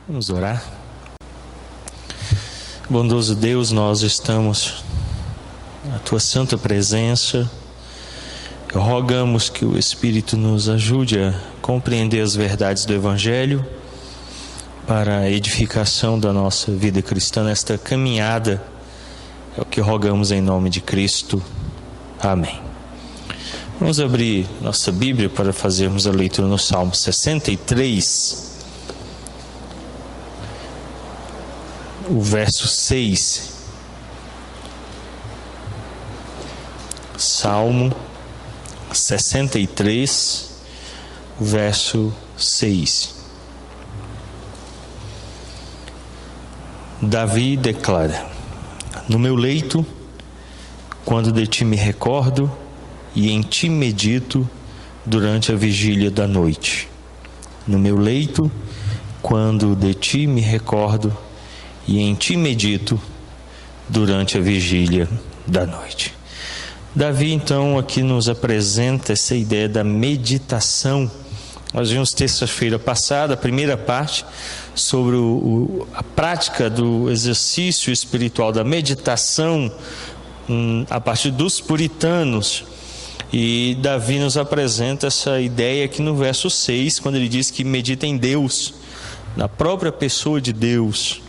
Vamos orar. Bondoso Deus, nós estamos na Tua santa presença. Rogamos que o Espírito nos ajude a compreender as verdades do Evangelho para a edificação da nossa vida cristã nesta caminhada. É o que rogamos em nome de Cristo. Amém. Vamos abrir nossa Bíblia para fazermos a leitura no Salmo 63. O verso 6. Salmo 63, o verso 6. Davi declara: no meu leito, quando de ti me recordo, e em ti medito durante a vigília da noite. No meu leito, quando de ti me recordo, e em ti medito durante a vigília da noite. Davi, então, aqui nos apresenta essa ideia da meditação. Nós vimos terça-feira passada, a primeira parte, sobre a prática do exercício espiritual da meditação a partir dos puritanos. E Davi nos apresenta essa ideia aqui no verso 6, quando ele diz que medita em Deus, na própria pessoa de Deus,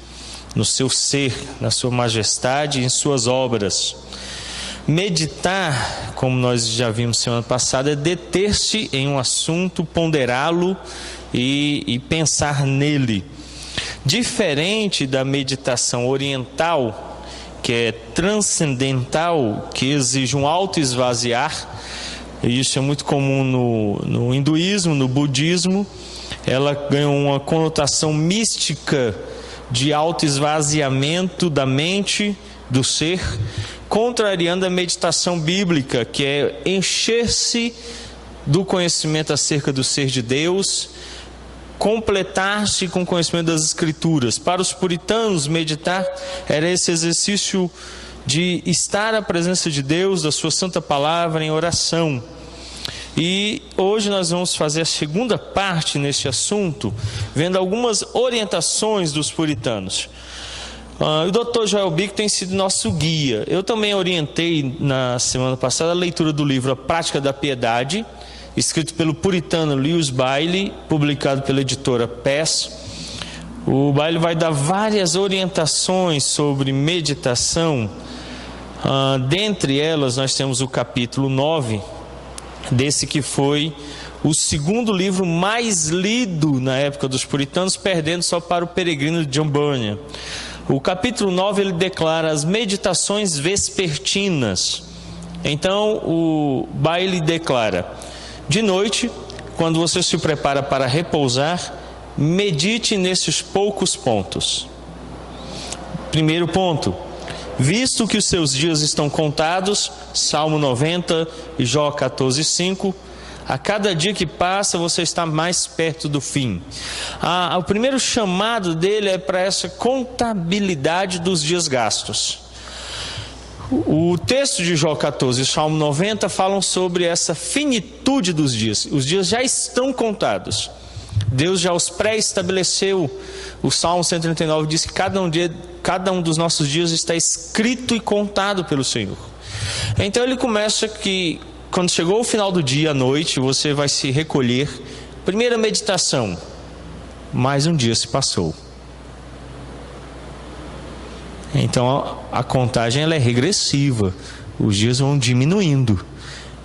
no seu ser, na sua majestade e em suas obras. Meditar, como nós já vimos semana passada, é deter-se em um assunto, ponderá-lo e pensar nele. Diferente da meditação oriental, que é transcendental, que exige um autoesvaziar, e isso é muito comum no hinduísmo, no budismo. Ela ganha uma conotação mística de autoesvaziamento da mente, do ser, contrariando a meditação bíblica, que é encher-se do conhecimento acerca do ser de Deus, completar-se com o conhecimento das Escrituras. Para os puritanos, meditar era esse exercício de estar à presença de Deus, da sua santa palavra, em oração. E hoje nós vamos fazer a segunda parte neste assunto, vendo algumas orientações dos puritanos. O Dr. Joel Bick tem sido nosso guia. Eu também orientei na semana passada a leitura do livro A Prática da Piedade, escrito pelo puritano Lewis Bailey, publicado pela editora Pass. O Bailey vai dar várias orientações sobre meditação. Dentre elas nós temos o capítulo 9, desse que foi o segundo livro mais lido na época dos puritanos, perdendo só para o Peregrino de John Bunyan. O capítulo 9 ele declara as meditações vespertinas. Então o Bailey declara: de noite, quando você se prepara para repousar, medite nesses poucos pontos. Primeiro ponto: visto que os seus dias estão contados, Salmo 90 e Jó 14:5, a cada dia que passa você está mais perto do fim. O primeiro chamado dele é para essa contabilidade dos dias gastos. O texto de Jó 14 e Salmo 90 falam sobre essa finitude dos dias. Os dias já estão contados. Deus já os pré-estabeleceu. O Salmo 139 diz que cada um dos nossos dias está escrito e contado pelo Senhor. Então ele começa que quando chegou o final do dia, à noite, você vai se recolher. Primeira meditação: mais um dia se passou. Então a contagem ela é regressiva, os dias vão diminuindo.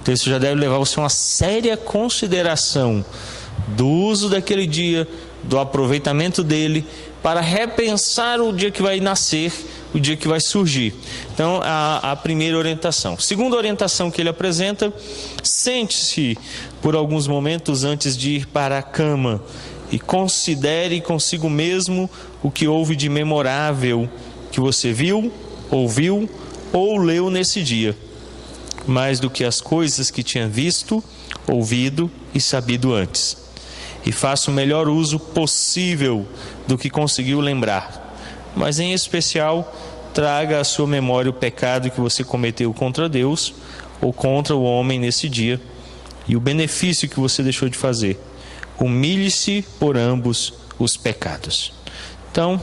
Então isso já deve levar você a uma séria consideração do uso daquele dia, do aproveitamento dele, para repensar o dia que vai nascer, o dia que vai surgir. Então a primeira orientação. Segunda orientação que ele apresenta: sente-se por alguns momentos antes de ir para a cama e considere consigo mesmo o que houve de memorável que você viu, ouviu ou leu nesse dia, mais do que as coisas que tinha visto, ouvido e sabido antes. E faça o melhor uso possível do que conseguiu lembrar, mas em especial traga à sua memória o pecado que você cometeu contra Deus ou contra o homem nesse dia e o benefício que você deixou de fazer. Humilhe-se por ambos os pecados. Então,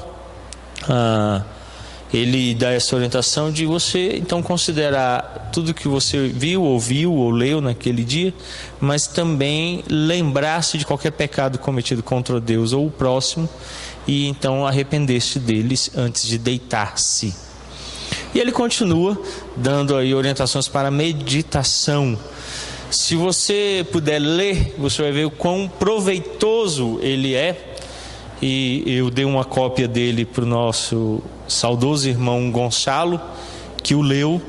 ele dá essa orientação de você então considerar tudo que você viu, ouviu ou leu naquele dia, mas também lembrar-se de qualquer pecado cometido contra Deus ou o próximo e então arrepender-se deles antes de deitar-se. E ele continua dando aí orientações para a meditação. Se você puder ler, você vai ver o quão proveitoso ele é. E eu dei uma cópia dele para o nosso saudoso irmão Gonçalo, que o leu,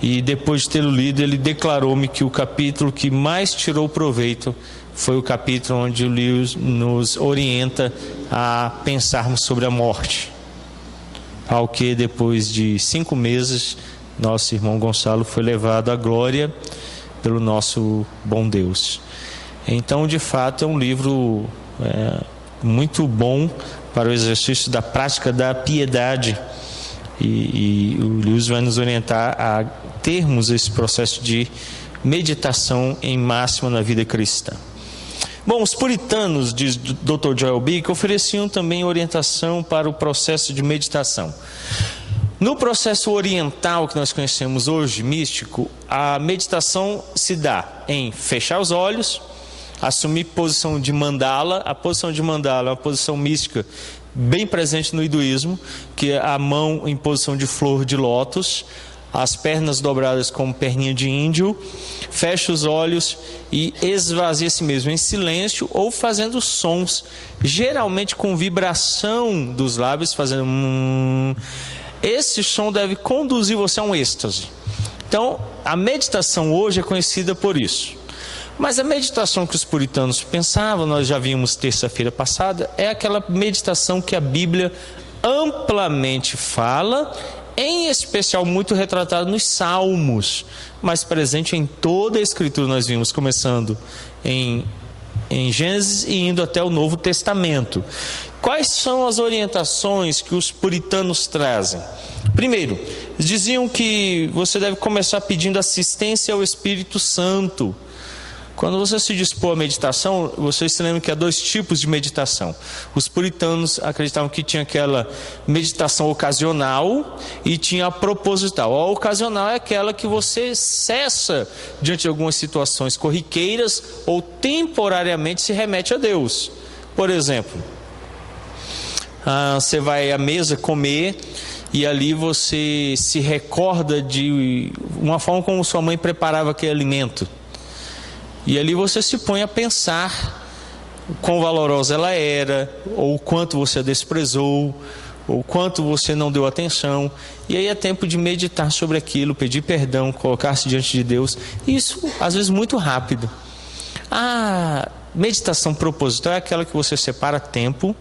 e depois de tê-lo lido, ele declarou-me que o capítulo que mais tirou proveito foi o capítulo onde o Lewis nos orienta a pensarmos sobre a morte. Ao que depois de 5 meses, nosso irmão Gonçalo foi levado à glória pelo nosso bom Deus. Então, de fato, é um livro muito bom para o exercício da prática da piedade, e o Lewis vai nos orientar a termos esse processo de meditação em máxima na vida cristã. Bom, os puritanos, diz Dr. Joel Bick, ofereciam também orientação para o processo de meditação. No processo oriental que nós conhecemos hoje, místico, a meditação se dá em fechar os olhos, assumir posição de mandala. A posição de mandala é uma posição mística bem presente no hinduísmo, que é a mão em posição de flor de lótus, as pernas dobradas como perninha de índio, fecha os olhos e esvazia a si mesmo em silêncio ou fazendo sons, geralmente com vibração dos lábios, fazendo Esse som deve conduzir você a um êxtase. Então, a meditação hoje é conhecida por isso. Mas a meditação que os puritanos pensavam, nós já vimos terça-feira passada, é aquela meditação que a Bíblia amplamente fala, em especial muito retratado nos Salmos, mas presente em toda a Escritura. Nós vimos começando em Gênesis e indo até o Novo Testamento. Quais são as orientações que os puritanos trazem? Primeiro, diziam que você deve começar pedindo assistência ao Espírito Santo. Quando você se dispor à meditação, vocês se lembram que há 2 tipos de meditação. Os puritanos acreditavam que tinha aquela meditação ocasional e tinha a proposital. A ocasional é aquela que você cessa diante de algumas situações corriqueiras ou temporariamente se remete a Deus. Por exemplo, você vai à mesa comer e ali você se recorda de uma forma como sua mãe preparava aquele alimento. E ali você se põe a pensar quão valorosa ela era, ou o quanto você a desprezou, ou o quanto você não deu atenção. E aí é tempo de meditar sobre aquilo, pedir perdão, colocar-se diante de Deus. Isso, às vezes, muito rápido. A meditação proposital é aquela que você separa tempo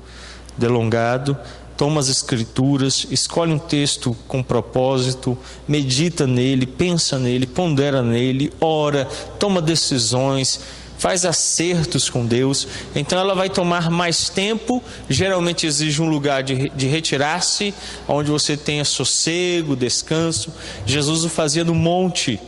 delongado, toma as escrituras, escolhe um texto com propósito, medita nele, pensa nele, pondera nele, ora, toma decisões, faz acertos com Deus. Então ela vai tomar mais tempo, geralmente exige um lugar de retirar-se, onde você tenha sossego, descanso. Jesus o fazia no monte,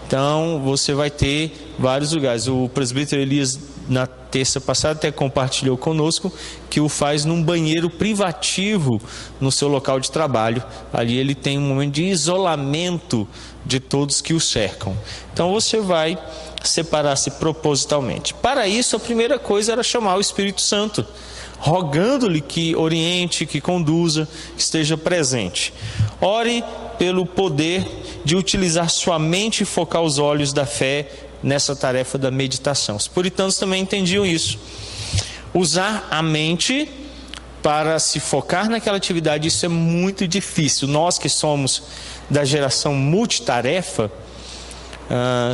então você vai ter vários lugares. O presbítero Elias, na terça passada, até compartilhou conosco que o faz num banheiro privativo no seu local de trabalho. Ali ele tem um momento de isolamento de todos que o cercam. Então você vai separar-se propositalmente. Para isso, a primeira coisa era chamar o Espírito Santo, rogando-lhe que oriente, que conduza, que esteja presente. Ore pelo poder de utilizar sua mente e focar os olhos da fé nessa tarefa da meditação. Os puritanos também entendiam isso. Usar a mente para se focar naquela atividade, isso é muito difícil. Nós que somos da geração multitarefa,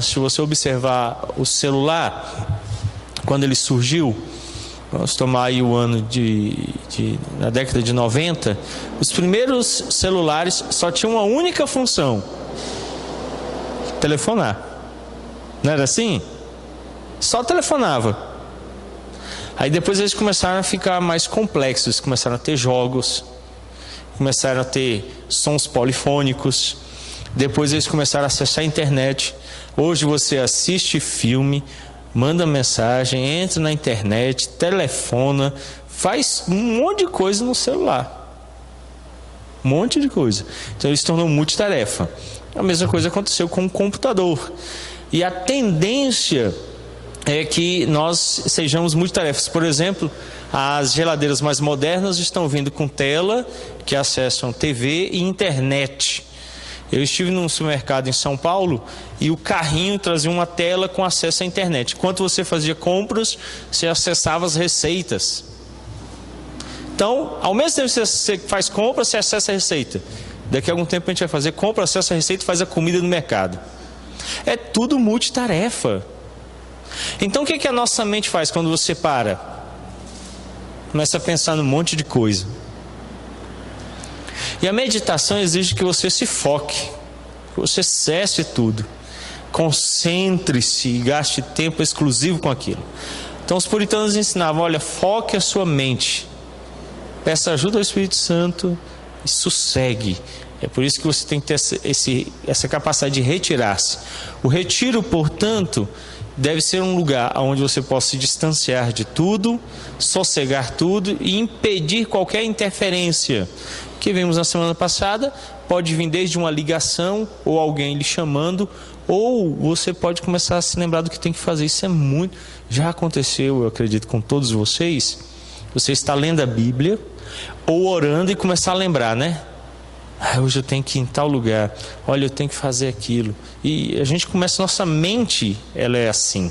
se você observar o celular, quando ele surgiu, vamos tomar aí o ano na década de 90, os primeiros celulares só tinham uma única função: telefonar. Não era assim? Só telefonava. Aí depois eles começaram a ficar mais complexos, começaram a ter jogos, começaram a ter sons polifônicos, depois eles começaram a acessar a internet. Hoje você assiste filme, manda mensagem, entra na internet, telefona, faz um monte de coisa no celular. Um monte de coisa. Então ele se tornou multitarefa. A mesma coisa aconteceu com o computador. E a tendência é que nós sejamos multitarefas. Por exemplo, as geladeiras mais modernas estão vindo com tela que acessam TV e internet. Eu estive num supermercado em São Paulo e o carrinho trazia uma tela com acesso à internet. Enquanto você fazia compras, você acessava as receitas. Então, ao mesmo tempo que você faz compra, você acessa a receita. Daqui a algum tempo a gente vai fazer compra, acessa a receita e faz a comida no mercado. É tudo multitarefa. Então o que a nossa mente faz quando você para? Começa a pensar num monte de coisa. E a meditação exige que você se foque, que você cesse tudo, concentre-se e gaste tempo exclusivo com aquilo. Então os puritanos ensinavam: olha, foque a sua mente, peça ajuda ao Espírito Santo e sossegue. É por isso que você tem que ter essa capacidade de retirar-se. O retiro, portanto, deve ser um lugar onde você possa se distanciar de tudo, sossegar tudo e impedir qualquer interferência. Que vimos na semana passada, pode vir desde uma ligação ou alguém lhe chamando, ou você pode começar a se lembrar do que tem que fazer. Isso é muito... Já aconteceu, eu acredito, com todos vocês. Você está lendo a Bíblia ou orando e começar a lembrar, né? Hoje eu tenho que ir em tal lugar, olha, eu tenho que fazer aquilo. E a gente começa, nossa mente, ela é assim.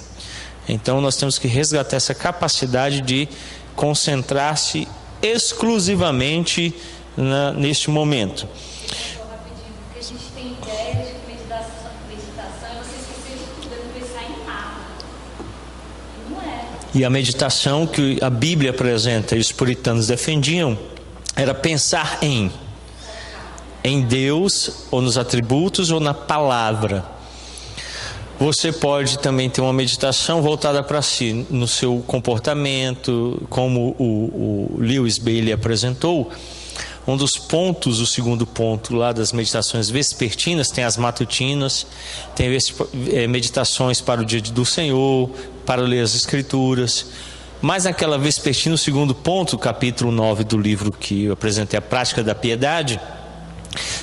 Então nós temos que resgatar essa capacidade de concentrar-se exclusivamente neste momento. Rapidinho, porque a gente tem ideia de que meditação é você esquecer de tudo, não pensar em nada. E não é. E a meditação que a Bíblia apresenta e os puritanos defendiam era pensar em Deus, ou nos atributos, ou na palavra. Você pode também ter uma meditação voltada para si, no seu comportamento, como o Lewis Bailey apresentou. Um dos pontos, o segundo ponto lá das meditações vespertinas, tem as matutinas, tem meditações para o dia do Senhor, para ler as Escrituras. Mas naquela vespertina, o segundo ponto, capítulo 9 do livro que eu apresentei, a prática da piedade,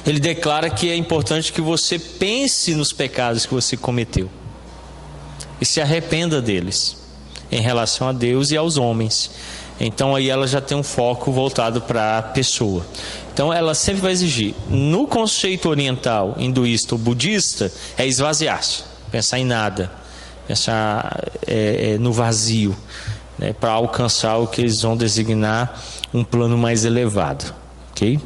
ele declara que é importante que você pense nos pecados que você cometeu e se arrependa deles em relação a Deus e aos homens. Então aí ela já tem um foco voltado para a pessoa. Então ela sempre vai exigir, no conceito oriental, hinduísta ou budista, é esvaziar-se, pensar em nada, pensar no vazio, né, para alcançar o que eles vão designar um plano mais elevado, ok?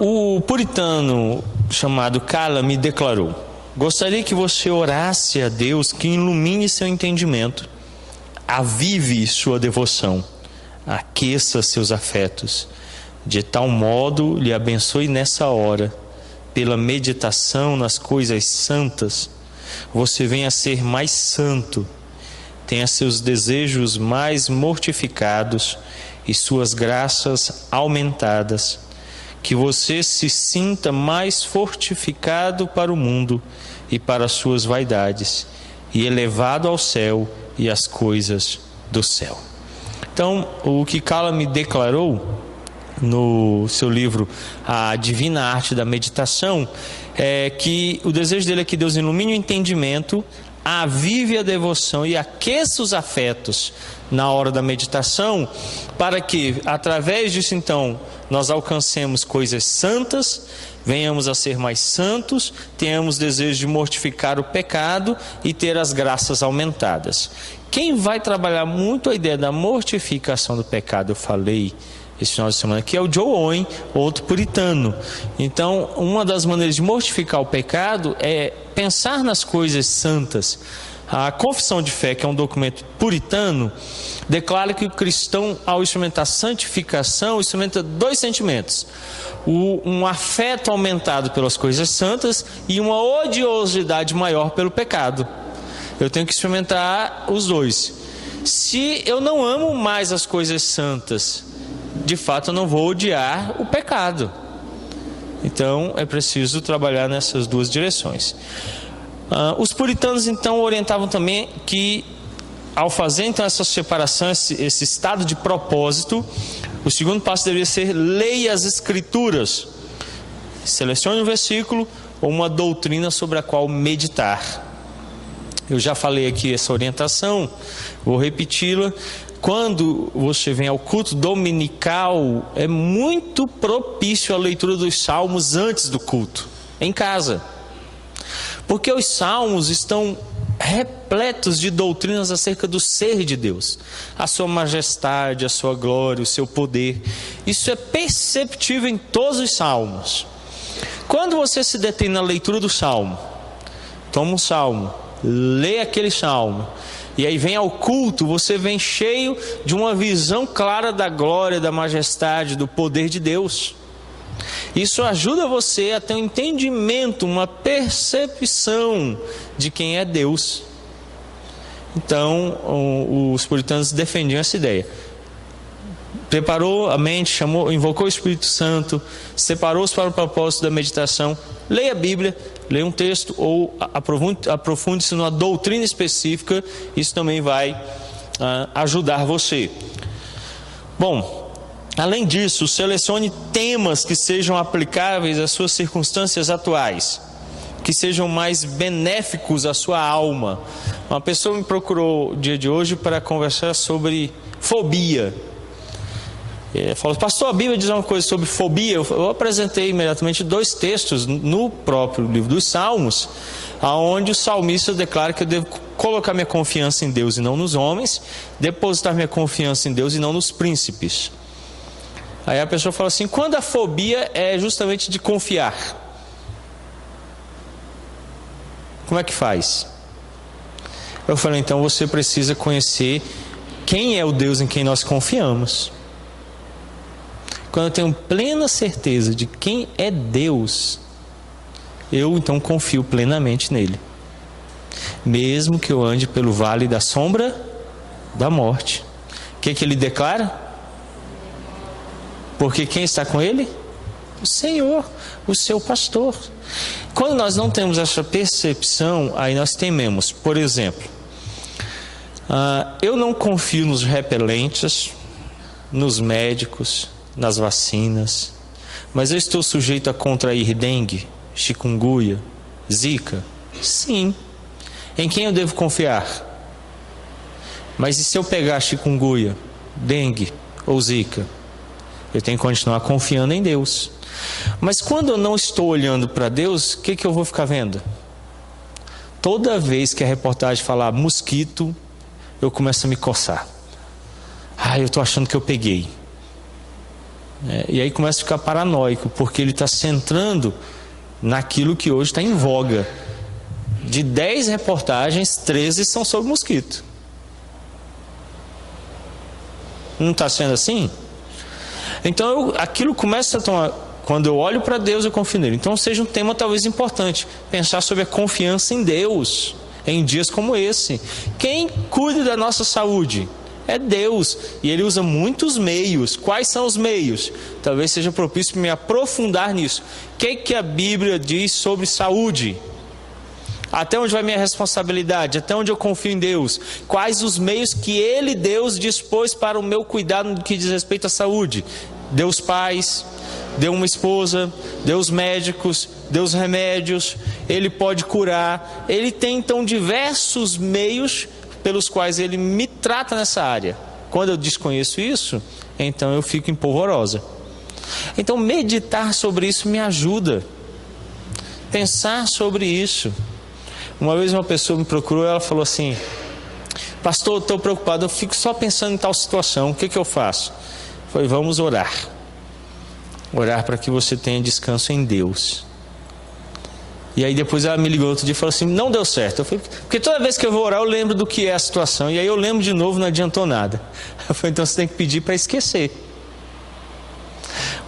O puritano chamado Kala me declarou: gostaria que você orasse a Deus que ilumine seu entendimento, avive sua devoção, aqueça seus afetos, de tal modo lhe abençoe nessa hora, pela meditação nas coisas santas, você venha a ser mais santo, tenha seus desejos mais mortificados e suas graças aumentadas, que você se sinta mais fortificado para o mundo e para as suas vaidades, e elevado ao céu e às coisas do céu. Então, o que Kala me declarou no seu livro A Divina Arte da Meditação é que o desejo dele é que Deus ilumine o entendimento, avive a devoção e aqueça os afetos na hora da meditação, para que através disso então nós alcancemos coisas santas, venhamos a ser mais santos, tenhamos desejo de mortificar o pecado e ter as graças aumentadas. Quem vai trabalhar muito a ideia da mortificação do pecado, eu falei esse final de semana aqui, é o Joe Owen, outro puritano. Então, uma das maneiras de mortificar o pecado é pensar nas coisas santas. A Confissão de Fé, que é um documento puritano, declara que o cristão, ao experimentar santificação, experimenta dois sentimentos: um afeto aumentado pelas coisas santas e uma odiosidade maior pelo pecado. Eu tenho que experimentar os dois. Se eu não amo mais as coisas santas, de fato eu não vou odiar o pecado. Então é preciso trabalhar nessas duas direções. Os puritanos então orientavam também que ao fazer então essa separação, esse estado de propósito, o segundo passo deveria ser: leia as Escrituras. Selecione um versículo ou uma doutrina sobre a qual meditar. Eu já falei aqui essa orientação, vou repeti-la. Quando você vem ao culto dominical, é muito propício a leitura dos salmos antes do culto, em casa. Porque os salmos estão repletos de doutrinas acerca do ser de Deus, a sua majestade, a sua glória, o seu poder. Isso é perceptível em todos os salmos. Quando você se detém na leitura do salmo, toma um salmo, lê aquele salmo, e aí vem ao culto, você vem cheio de uma visão clara da glória, da majestade, do poder de Deus. Isso ajuda você a ter um entendimento, uma percepção de quem é Deus. Então, os puritanos defendiam essa ideia. Preparou a mente, chamou, invocou o Espírito Santo, separou-se para o propósito da meditação. Leia a Bíblia, leia um texto ou aprofunde-se numa doutrina específica. Isso também vai ajudar você. Bom, além disso, selecione temas que sejam aplicáveis às suas circunstâncias atuais, que sejam mais benéficos à sua alma. Uma pessoa me procurou no dia de hoje para conversar sobre fobia. Falou: pastor, a Bíblia diz uma coisa sobre fobia. Eu apresentei imediatamente 2 textos no próprio livro dos Salmos, onde o salmista declara que eu devo colocar minha confiança em Deus e não nos homens, depositar minha confiança em Deus e não nos príncipes. Aí a pessoa fala assim: quando a fobia é justamente de confiar, como é que faz? Eu falei: então você precisa conhecer quem é o Deus em quem nós confiamos. Quando eu tenho plena certeza de quem é Deus, eu então confio plenamente nele, mesmo que eu ande pelo vale da sombra da morte. O que ele declara? Porque quem está com ele? O Senhor, o seu pastor. Quando nós não temos essa percepção, aí nós tememos. Por exemplo, eu não confio nos repelentes, nos médicos, nas vacinas, mas eu estou sujeito a contrair dengue, chikungunya, zika? Sim. Em quem eu devo confiar? Mas e se eu pegar chikungunya, dengue ou zika? Eu tenho que continuar confiando em Deus. Mas quando eu não estou olhando para Deus, o que eu vou ficar vendo? Toda vez que a reportagem falar mosquito, eu começo a me coçar. Eu estou achando que eu peguei. E aí começa a ficar paranoico, porque ele está centrando naquilo que hoje está em voga. De 10 reportagens, 13 são sobre mosquito. Não está sendo assim? Então aquilo começa a tomar. Quando eu olho para Deus, eu confio nele. Então seja um tema talvez importante, pensar sobre a confiança em Deus em dias como esse. Quem cuida da nossa saúde? É Deus, e Ele usa muitos meios. Quais são os meios? Talvez seja propício para me aprofundar nisso. O que a Bíblia diz sobre saúde? Até onde vai minha responsabilidade? Até onde eu confio em Deus? Quais os meios que Ele, Deus, dispôs para o meu cuidado no que diz respeito à saúde? Deu os pais, deu uma esposa, deu os médicos, deu os remédios. Ele pode curar. Ele tem então diversos meios pelos quais Ele me trata nessa área. Quando eu desconheço isso, então eu fico em polvorosa. Então meditar sobre isso me ajuda. Pensar sobre isso. Uma vez uma pessoa me procurou e ela falou assim: pastor, eu estou preocupado, eu fico só pensando em tal situação, o que eu faço? Eu falei: vamos orar. Orar para que você tenha descanso em Deus. E aí depois ela me ligou outro dia e falou assim: não deu certo. Eu falei: porque toda vez que eu vou orar eu lembro do que é a situação. E aí eu lembro de novo, não adiantou nada. Eu falei: então você tem que pedir para esquecer.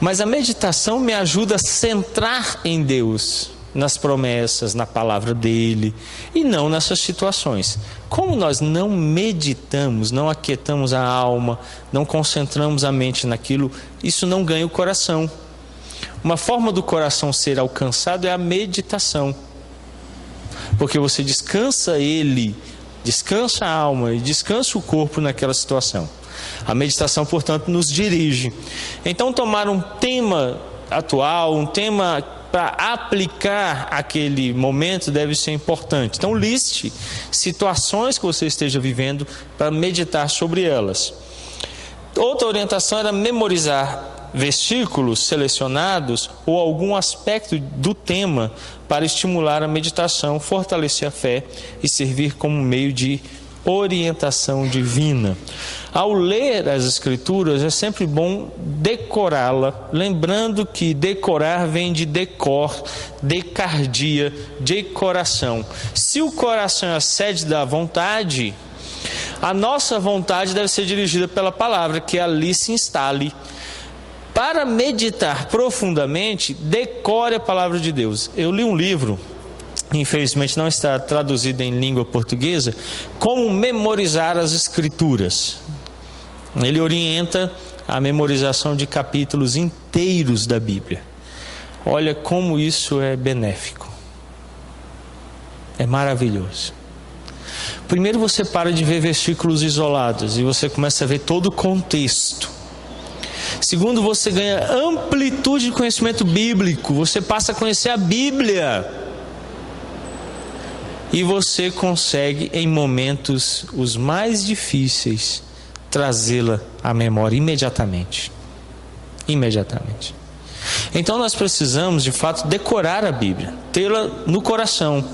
Mas a meditação me ajuda a centrar em Deus, nas promessas, na palavra dele, e não nessas situações. Como nós não meditamos, não aquietamos a alma, não concentramos a mente naquilo, isso não ganha o coração. Uma forma do coração ser alcançado é a meditação, porque você descansa ele descansa a alma e descansa o corpo naquela situação. A meditação, portanto, nos dirige. Então, tomar um tema atual, um tema para aplicar aquele momento deve ser importante. Então, liste situações que você esteja vivendo para meditar sobre elas. Outra orientação era memorizar versículos selecionados ou algum aspecto do tema para estimular a meditação, fortalecer a fé e servir como meio de orientação divina. Ao ler as Escrituras, é sempre bom decorá-la, lembrando que decorar vem de decor, decardia, de coração. Se o coração é a sede da vontade, a nossa vontade deve ser dirigida pela palavra, que ali se instale. Para meditar profundamente, decore a palavra de Deus. Eu li um livro, infelizmente não está traduzido em língua portuguesa, Como Memorizar as Escrituras. Ele orienta a memorização de capítulos inteiros da Bíblia. Olha como isso é benéfico. É maravilhoso. Primeiro você para de ver versículos isolados e você começa a ver todo o contexto. Segundo, você ganha amplitude de conhecimento bíblico. Você passa a conhecer a Bíblia. E você consegue, em momentos os mais difíceis, trazê-la à memória imediatamente. Imediatamente. Então nós precisamos, de fato, decorar a Bíblia, tê-la no coração,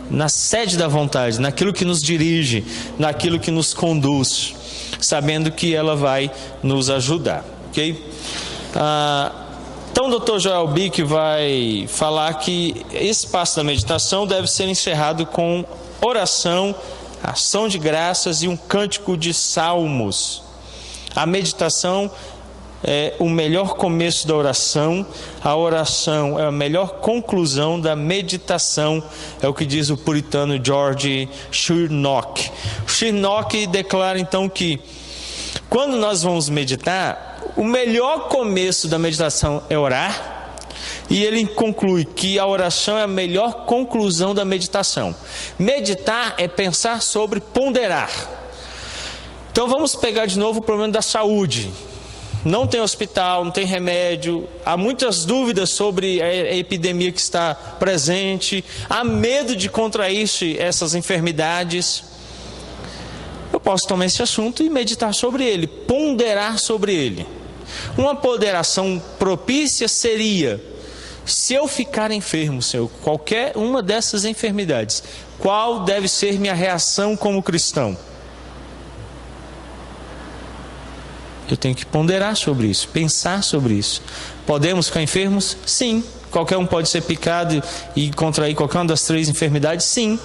na sede da vontade, naquilo que nos dirige, naquilo que nos conduz, sabendo que ela vai nos ajudar. Ok? Então o Dr. Joel Bick vai falar que esse passo da meditação deve ser encerrado com oração, ação de graças e um cântico de salmos. A meditação é o melhor começo da oração, a oração é a melhor conclusão da meditação, é o que diz o puritano George Shernock. Shernock declara então que quando nós vamos meditar, o melhor começo da meditação é orar, e ele conclui que a oração é a melhor conclusão da meditação. Meditar é pensar sobre ponderar. Então vamos pegar de novo o problema da saúde. Não tem hospital, não tem remédio, há muitas dúvidas sobre a epidemia que está presente, há medo de contrair essas enfermidades. Eu posso tomar esse assunto e meditar sobre ele, ponderar sobre ele. Uma ponderação propícia seria: se eu ficar enfermo, Senhor, qualquer uma dessas enfermidades, qual deve ser minha reação como cristão? Eu tenho que ponderar sobre isso, pensar sobre isso. Podemos ficar enfermos? Sim. Qualquer um pode ser picado e contrair qualquer uma das 3 enfermidades? Sim.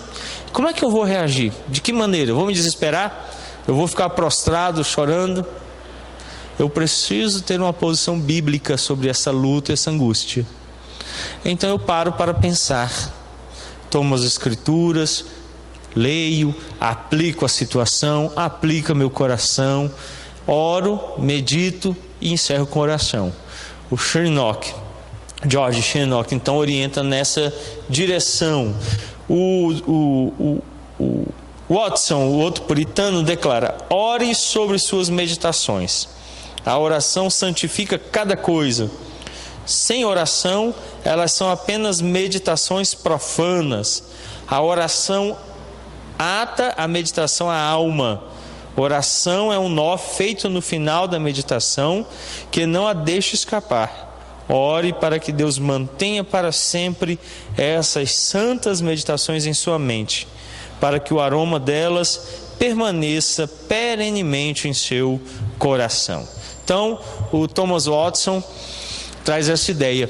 Como é que eu vou reagir? De que maneira? Eu vou me desesperar? Eu vou ficar prostrado, chorando? Eu preciso ter uma posição bíblica sobre essa luta, essa angústia. Então eu paro para pensar. Tomo as Escrituras, leio, aplico a situação, aplico meu coração, oro, medito e encerro com oração. O George Shernock, então orienta nessa direção. O Watson, o outro puritano, declara: ore sobre suas meditações. A oração santifica cada coisa. Sem oração, elas são apenas meditações profanas. A oração ata a meditação à alma. Oração é um nó feito no final da meditação que não a deixa escapar. Ore para que Deus mantenha para sempre essas santas meditações em sua mente, para que o aroma delas permaneça perenemente em seu coração. Então, o Thomas Watson traz essa ideia: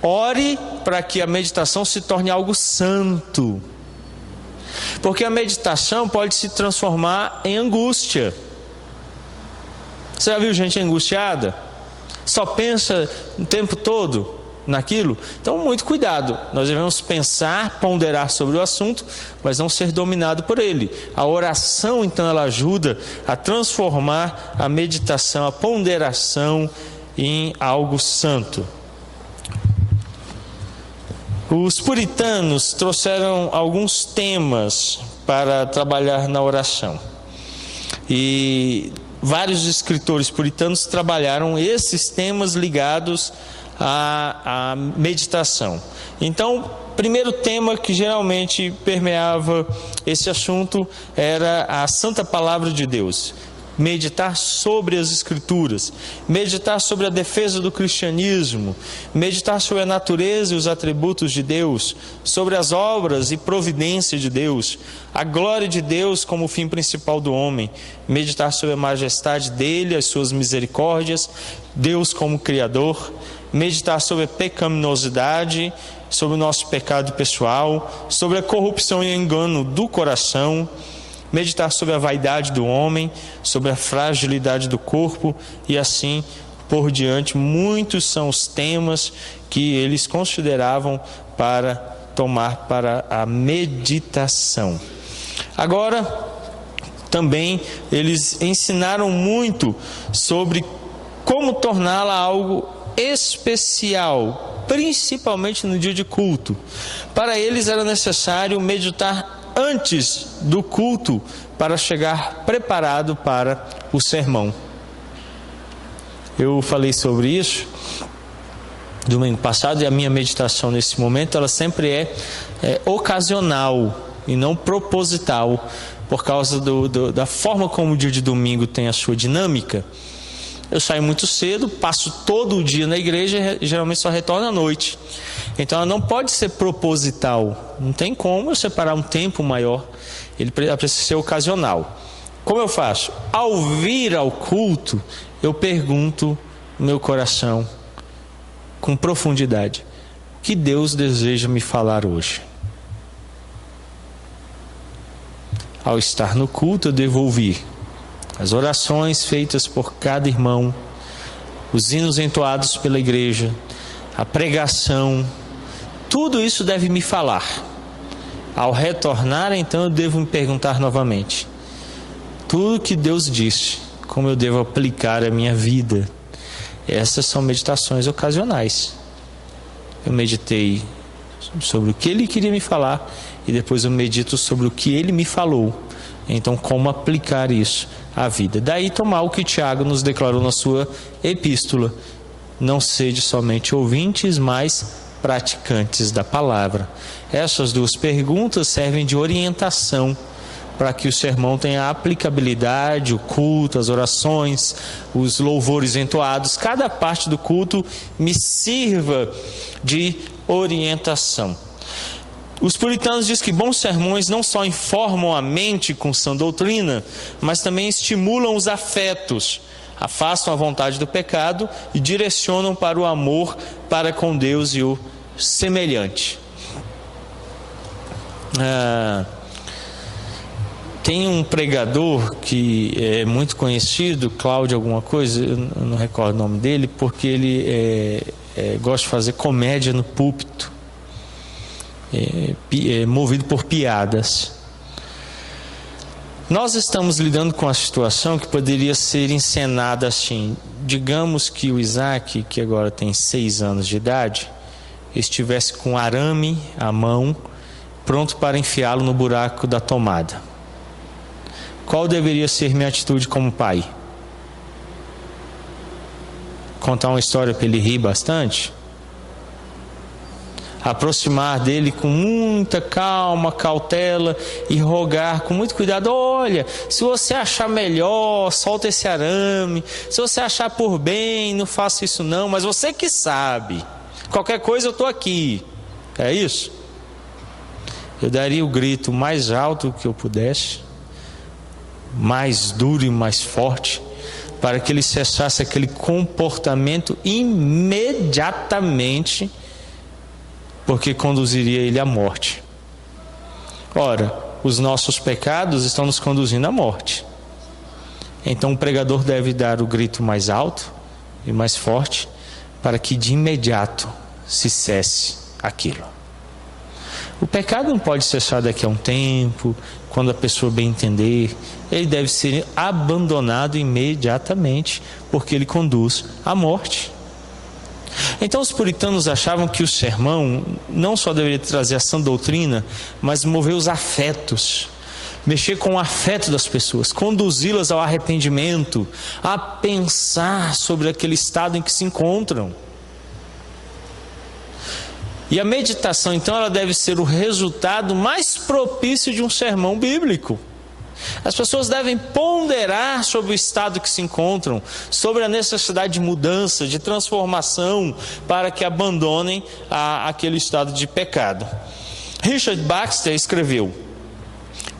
ore para que a meditação se torne algo santo. Porque a meditação pode se transformar em angústia. Você já viu gente angustiada? Só pensa o tempo todo naquilo? Então, muito cuidado. Nós devemos pensar, ponderar sobre o assunto, mas não ser dominado por ele. A oração, então, ela ajuda a transformar a meditação, a ponderação em algo santo. Os puritanos trouxeram alguns temas para trabalhar na oração. E vários escritores puritanos trabalharam esses temas ligados à meditação. Então, primeiro tema que geralmente permeava esse assunto era a Santa Palavra de Deus. Meditar sobre as Escrituras, meditar sobre a defesa do cristianismo, meditar sobre a natureza e os atributos de Deus, sobre as obras e providência de Deus, a glória de Deus como fim principal do homem, meditar sobre a majestade dele, as suas misericórdias, Deus como Criador, meditar sobre a pecaminosidade, sobre o nosso pecado pessoal, sobre a corrupção e engano do coração, meditar sobre a vaidade do homem, sobre a fragilidade do corpo e assim por diante. Muitos são os temas que eles consideravam para tomar para a meditação. Agora, também eles ensinaram muito sobre como torná-la algo especial, principalmente no dia de culto. Para eles era necessário meditar antes do culto para chegar preparado para o sermão. Eu falei sobre isso domingo passado e a minha meditação nesse momento ela sempre é ocasional e não proposital, por causa da forma como o dia de domingo tem a sua dinâmica. Eu saio muito cedo, passo todo o dia na igreja e geralmente só retorno à noite. Então ela não pode ser proposital. Não tem como eu separar um tempo maior. Ele precisa ser ocasional. Como eu faço? Ao vir ao culto, eu pergunto no meu coração, com profundidade, o que Deus deseja me falar hoje? Ao estar no culto, eu devo ouvir as orações feitas por cada irmão, os hinos entoados pela igreja, a pregação, tudo isso deve me falar. Ao retornar, então, eu devo me perguntar novamente: tudo que Deus disse, como eu devo aplicar a minha vida? Essas são meditações ocasionais. Eu meditei sobre o que Ele queria me falar e depois eu medito sobre o que Ele me falou. Então, como aplicar isso à vida? Daí tomar o que Tiago nos declarou na sua epístola: não sede somente ouvintes, mas praticantes da palavra. Essas duas perguntas servem de orientação para que o sermão tenha aplicabilidade, o culto, as orações, os louvores entoados, cada parte do culto me sirva de orientação. Os puritanos dizem que bons sermões não só informam a mente com sã doutrina, mas também estimulam os afetos, afastam a vontade do pecado e direcionam para o amor para com Deus e o semelhante. Tem um pregador que é muito conhecido, Cláudio alguma coisa, eu não recordo o nome dele, porque ele gosta de fazer comédia no púlpito. Movido por piadas. Nós estamos lidando com a situação que poderia ser encenada assim. Digamos que o Isaac, que agora tem 6 anos de idade, estivesse com arame à mão, pronto para enfiá-lo no buraco da tomada. Qual deveria ser minha atitude como pai? Contar uma história para ele rir bastante? Aproximar dele com muita calma, cautela e rogar com muito cuidado: olha, se você achar melhor, solta esse arame. Se você achar por bem, não faça isso não, mas você que sabe. Qualquer coisa eu estou aqui. É isso? Eu daria o grito mais alto que eu pudesse, mais duro e mais forte, para que ele cessasse aquele comportamento imediatamente, porque conduziria ele à morte. Ora, os nossos pecados estão nos conduzindo à morte. Então o pregador deve dar o grito mais alto e mais forte, para que de imediato se cesse aquilo. O pecado não pode cessar daqui a um tempo, quando a pessoa bem entender. Ele deve ser abandonado imediatamente, porque ele conduz à morte. Então os puritanos achavam que o sermão não só deveria trazer a sã doutrina, mas mover os afetos, mexer com o afeto das pessoas, conduzi-las ao arrependimento, a pensar sobre aquele estado em que se encontram. E a meditação, então, ela deve ser o resultado mais propício de um sermão bíblico. As pessoas devem ponderar sobre o estado que se encontram, sobre a necessidade de mudança, de transformação, para que abandonem aquele estado de pecado. Richard Baxter escreveu: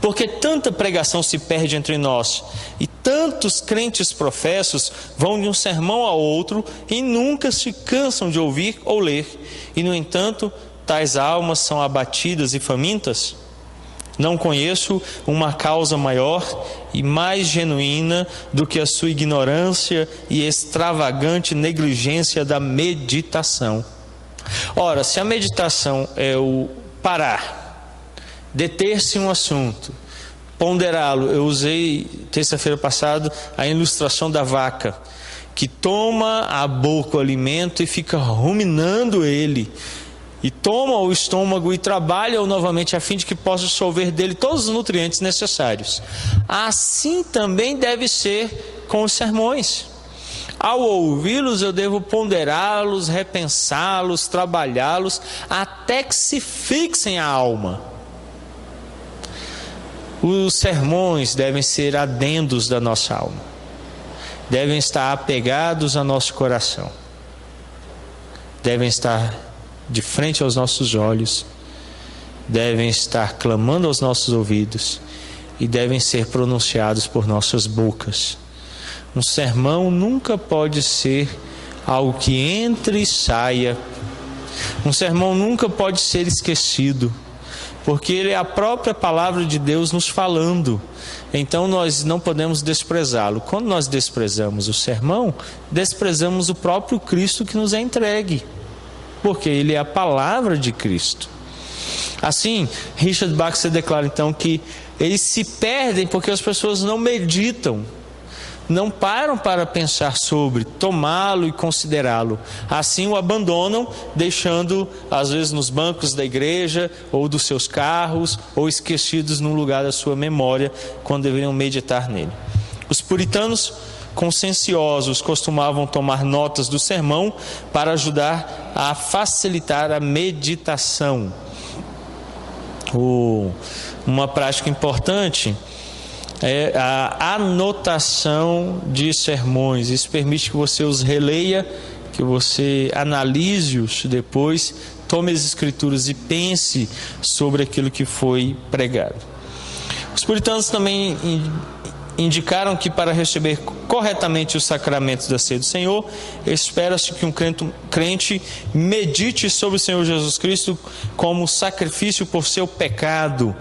porque tanta pregação se perde entre nós, e tantos crentes professos vão de um sermão ao outro e nunca se cansam de ouvir ou ler, e no entanto, tais almas são abatidas e famintas? Não conheço uma causa maior e mais genuína do que a sua ignorância e extravagante negligência da meditação. Ora, se a meditação é o parar, deter-se em um assunto, ponderá-lo. Eu usei terça-feira passada a ilustração da vaca que toma a boca o alimento e fica ruminando ele, e toma o estômago e trabalha-o novamente a fim de que possa dissolver dele todos os nutrientes necessários. Assim também deve ser com os sermões. Ao ouvi-los, eu devo ponderá-los, repensá-los, trabalhá-los, até que se fixem a alma. Os sermões devem ser adendos da nossa alma, devem estar apegados ao nosso coração, devem estar de frente aos nossos olhos, devem estar clamando aos nossos ouvidos e devem ser pronunciados por nossas bocas. Um sermão nunca pode ser algo que entre e saia. Um sermão nunca pode ser esquecido, porque ele é a própria palavra de Deus nos falando. Então nós não podemos desprezá-lo. Quando nós desprezamos o sermão, desprezamos o próprio Cristo que nos é entregue, porque ele é a palavra de Cristo. Assim, Richard Baxter declara então que eles se perdem porque as pessoas não meditam, não param para pensar sobre, tomá-lo e considerá-lo. Assim o abandonam, deixando às vezes nos bancos da igreja ou dos seus carros, ou esquecidos num lugar da sua memória, quando deveriam meditar nele. Os puritanos conscienciosos costumavam tomar notas do sermão para ajudar a facilitar a meditação. Uma prática importante é a anotação de sermões. Isso permite que você os releia, que você analise-os depois, tome as escrituras e pense sobre aquilo que foi pregado. Os puritanos também indicaram que para receber corretamente os sacramentos da ceia do Senhor, espera-se que um crente medite sobre o Senhor Jesus Cristo como sacrifício por seu pecado.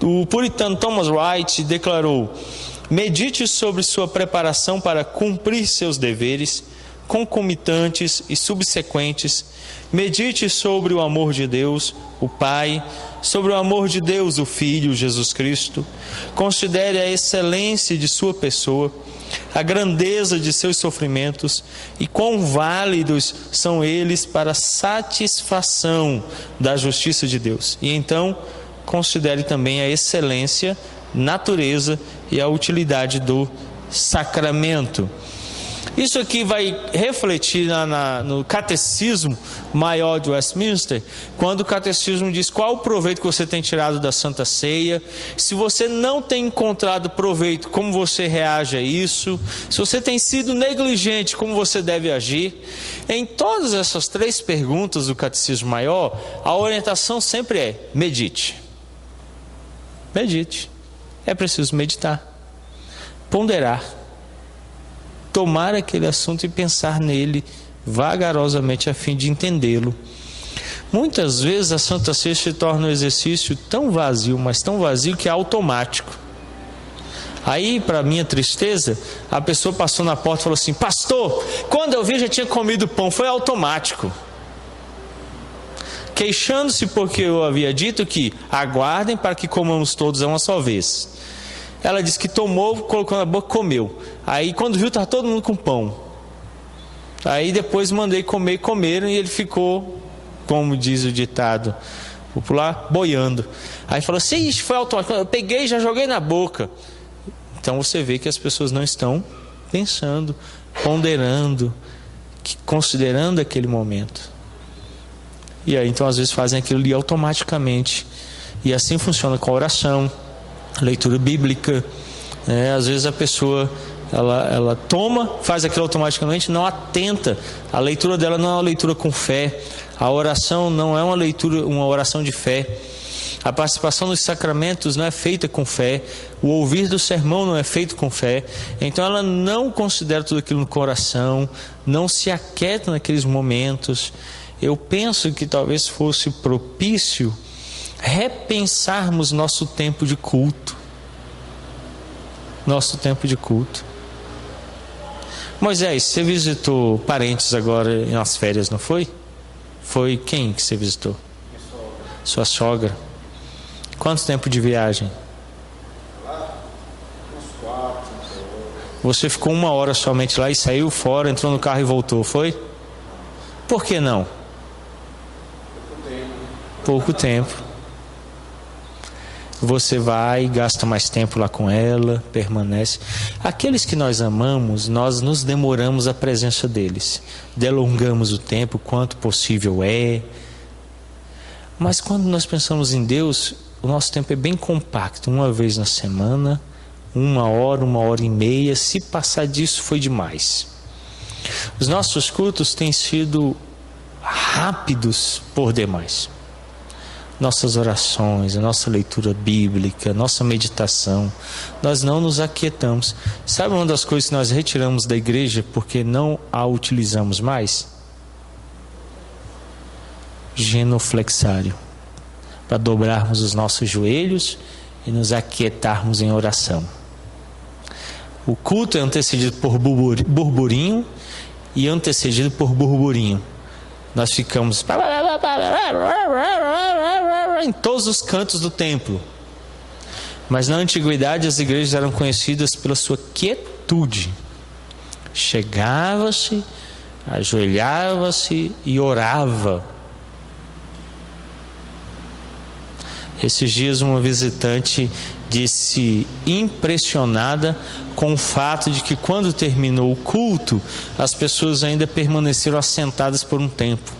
O puritano Thomas Wright declarou: medite sobre sua preparação para cumprir seus deveres, concomitantes e subsequentes. Medite sobre o amor de Deus, o Pai, sobre o amor de Deus, o Filho, Jesus Cristo. Considere a excelência de sua pessoa, a grandeza de seus sofrimentos e quão válidos são eles para a satisfação da justiça de Deus. E então, considere também a excelência, natureza e a utilidade do sacramento. Isso aqui vai refletir no Catecismo Maior de Westminster, quando o Catecismo diz qual o proveito que você tem tirado da Santa Ceia. Se você não tem encontrado proveito, como você reage a isso? Se você tem sido negligente, como você deve agir? Em todas essas três perguntas do Catecismo Maior, a orientação sempre é: medite. Medite. É preciso meditar, ponderar, tomar aquele assunto e pensar nele vagarosamente a fim de entendê-lo. Muitas vezes a Santa Ceia se torna um exercício tão vazio, mas tão vazio que é automático. Aí, para minha tristeza, a pessoa passou na porta e falou assim: pastor, quando eu vi já tinha comido pão, foi automático. Queixando-se porque eu havia dito que aguardem para que comamos todos a uma só vez. Ela disse que tomou, colocou na boca, comeu. Aí quando viu, estava todo mundo com pão. Aí depois mandei comer, comeram, e ele ficou, como diz o ditado, vou pular boiando. Aí falou assim, isso foi automático, eu peguei e já joguei na boca. Então você vê que as pessoas não estão pensando, ponderando, considerando aquele momento. E aí então às vezes fazem aquilo ali automaticamente. E assim funciona com a oração, leitura bíblica. Às vezes a pessoa ela toma, faz aquilo automaticamente, não atenta. A leitura dela não é uma leitura com fé. A oração não é uma oração de fé. A participação nos sacramentos não é feita com fé. O ouvir do sermão não é feito com fé. Então ela não considera tudo aquilo no coração, não se aquieta naqueles momentos. Eu penso que talvez fosse propício repensarmos nosso tempo de culto. Nosso tempo de culto. Moisés, você visitou parentes agora nas férias, não foi? Foi quem que você visitou? Sua sogra. Quanto tempo de viagem? Uns 4. Você ficou 1 hora somente lá e saiu fora, entrou no carro e voltou, foi? Por que não? Pouco tempo. Você vai, gasta mais tempo lá com ela, permanece. Aqueles que nós amamos, nós nos demoramos a presença deles. Delongamos o tempo, quanto possível é. Mas quando nós pensamos em Deus, o nosso tempo é bem compacto. 1 vez na semana, 1 hora, 1h30. Se passar disso, foi demais. Os nossos cultos têm sido rápidos por demais. Nossas orações, a nossa leitura bíblica, nossa meditação, nós não nos aquietamos. Sabe uma das coisas que nós retiramos da igreja porque não a utilizamos mais? Genuflexário. Para dobrarmos os nossos joelhos e nos aquietarmos em oração. O culto é antecedido por burburinho e antecedido por burburinho. Nós ficamos em todos os cantos do templo. Mas na antiguidade as igrejas eram conhecidas pela sua quietude. Chegava-se, ajoelhava-se e orava. Esses dias uma visitante disse impressionada com o fato de que quando terminou o culto, as pessoas ainda permaneceram assentadas por um tempo.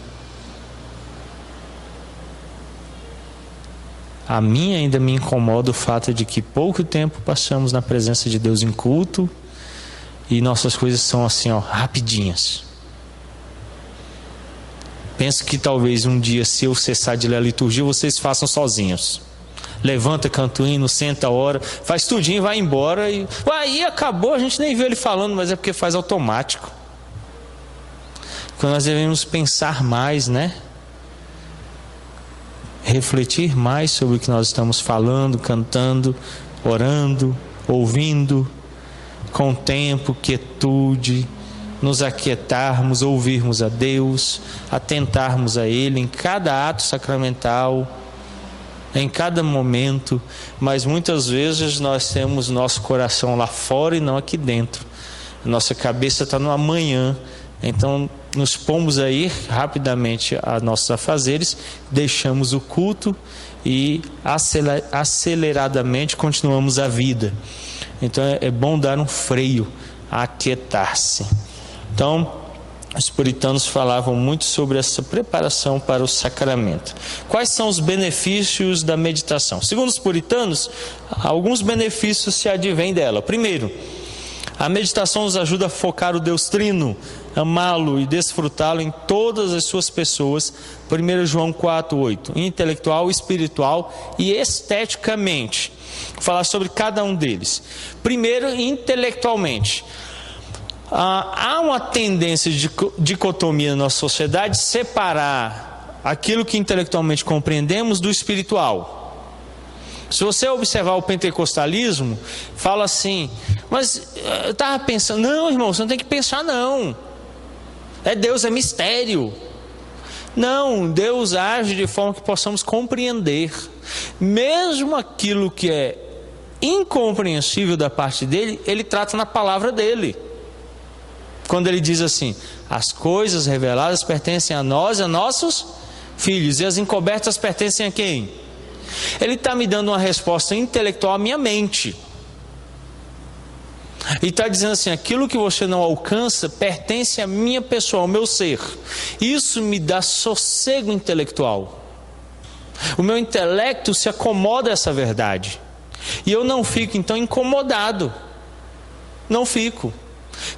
A mim ainda me incomoda o fato de que pouco tempo passamos na presença de Deus em culto e nossas coisas são assim, rapidinhas. Penso que talvez um dia, se eu cessar de ler a liturgia, vocês façam sozinhos. Levanta, canta o hino, senta a hora, faz tudinho e vai embora. E aí acabou, a gente nem viu ele falando, mas é porque faz automático. Quando nós devemos pensar mais, refletir mais sobre o que nós estamos falando, cantando, orando, ouvindo, com tempo, quietude, nos aquietarmos, ouvirmos a Deus, atentarmos a Ele em cada ato sacramental, em cada momento. Mas muitas vezes nós temos nosso coração lá fora e não aqui dentro. Nossa cabeça está no amanhã. Então nos pomos a ir rapidamente a nossos afazeres, deixamos o culto e aceleradamente continuamos a vida. Então é bom dar um freio, aquietar-se. Então os puritanos falavam muito sobre essa preparação para o sacramento. Quais são os benefícios da meditação? Segundo os puritanos, alguns benefícios se advêm dela. Primeiro, a meditação nos ajuda a focar o Deus Trino, amá-lo e desfrutá-lo em todas as suas pessoas. 1 João 4:8, intelectual, espiritual e esteticamente. Vou falar sobre cada um deles. Primeiro, intelectualmente. Há uma tendência de dicotomia na nossa sociedade, separar aquilo que intelectualmente compreendemos do espiritual. Se você observar o pentecostalismo, fala assim, mas eu estava pensando, não irmão, você não tem que pensar não, Deus é mistério. Não, Deus age de forma que possamos compreender, mesmo aquilo que é incompreensível da parte dele, ele trata na palavra dele. Quando ele diz assim, as coisas reveladas pertencem a nós e a nossos filhos, e as encobertas pertencem a quem? Ele está me dando uma resposta intelectual à minha mente. E está dizendo assim: aquilo que você não alcança pertence à minha pessoa, ao meu ser. Isso me dá sossego intelectual. O meu intelecto se acomoda a essa verdade. E eu não fico então incomodado. Não fico.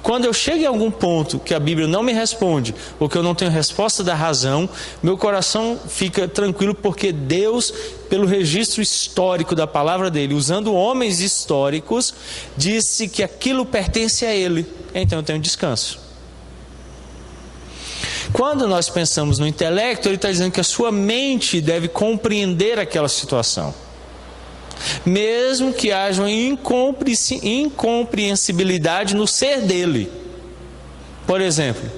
Quando eu chego em algum ponto que a Bíblia não me responde, ou que eu não tenho resposta da razão, meu coração fica tranquilo, porque Deus, pelo registro histórico da palavra dele, usando homens históricos, disse que aquilo pertence a ele. Então eu tenho descanso. Quando nós pensamos no intelecto, ele está dizendo que a sua mente deve compreender aquela situação, mesmo que haja uma incompreensibilidade no ser dele. Por exemplo,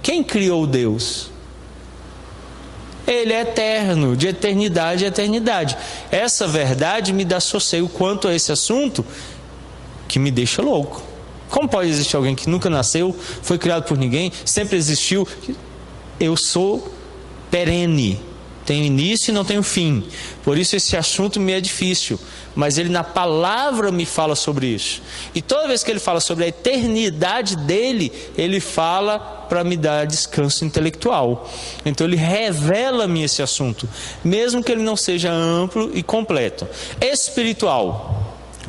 quem criou Deus? Ele é eterno, de eternidade a eternidade. Essa verdade me dá sossego quanto a esse assunto, que me deixa louco. Como pode existir alguém que nunca nasceu, foi criado por ninguém, sempre existiu? Eu sou perene, tenho início e não tenho fim. Por isso esse assunto me é difícil. Mas ele na palavra me fala sobre isso. E toda vez que ele fala sobre a eternidade dele, ele fala para me dar descanso intelectual. Então ele revela-me esse assunto, mesmo que ele não seja amplo e completo. Espiritual.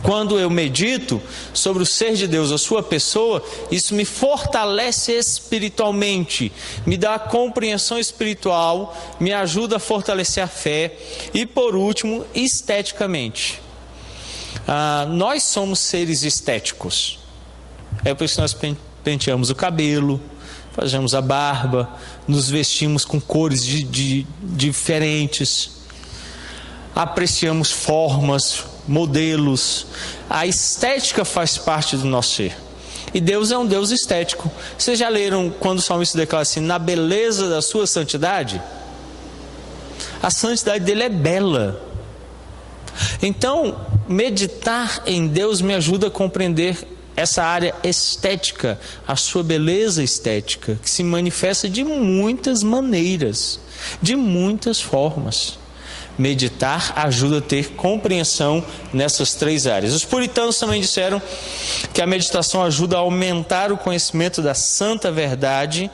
Quando eu medito sobre o ser de Deus, a sua pessoa, isso me fortalece espiritualmente, me dá a compreensão espiritual, me ajuda a fortalecer a fé. E por último, esteticamente. Nós somos seres estéticos. É por isso que nós penteamos o cabelo, fazemos a barba, nos vestimos com cores diferentes, apreciamos formas, modelos. A estética faz parte do nosso ser. E Deus é um Deus estético. Vocês já leram quando o salmista declara assim: na beleza da sua santidade? A santidade dele é bela. Então, meditar em Deus me ajuda a compreender essa área estética, a sua beleza estética, que se manifesta de muitas maneiras, de muitas formas. Meditar ajuda a ter compreensão nessas três áreas. Os puritanos também disseram que a meditação ajuda a aumentar o conhecimento da santa verdade.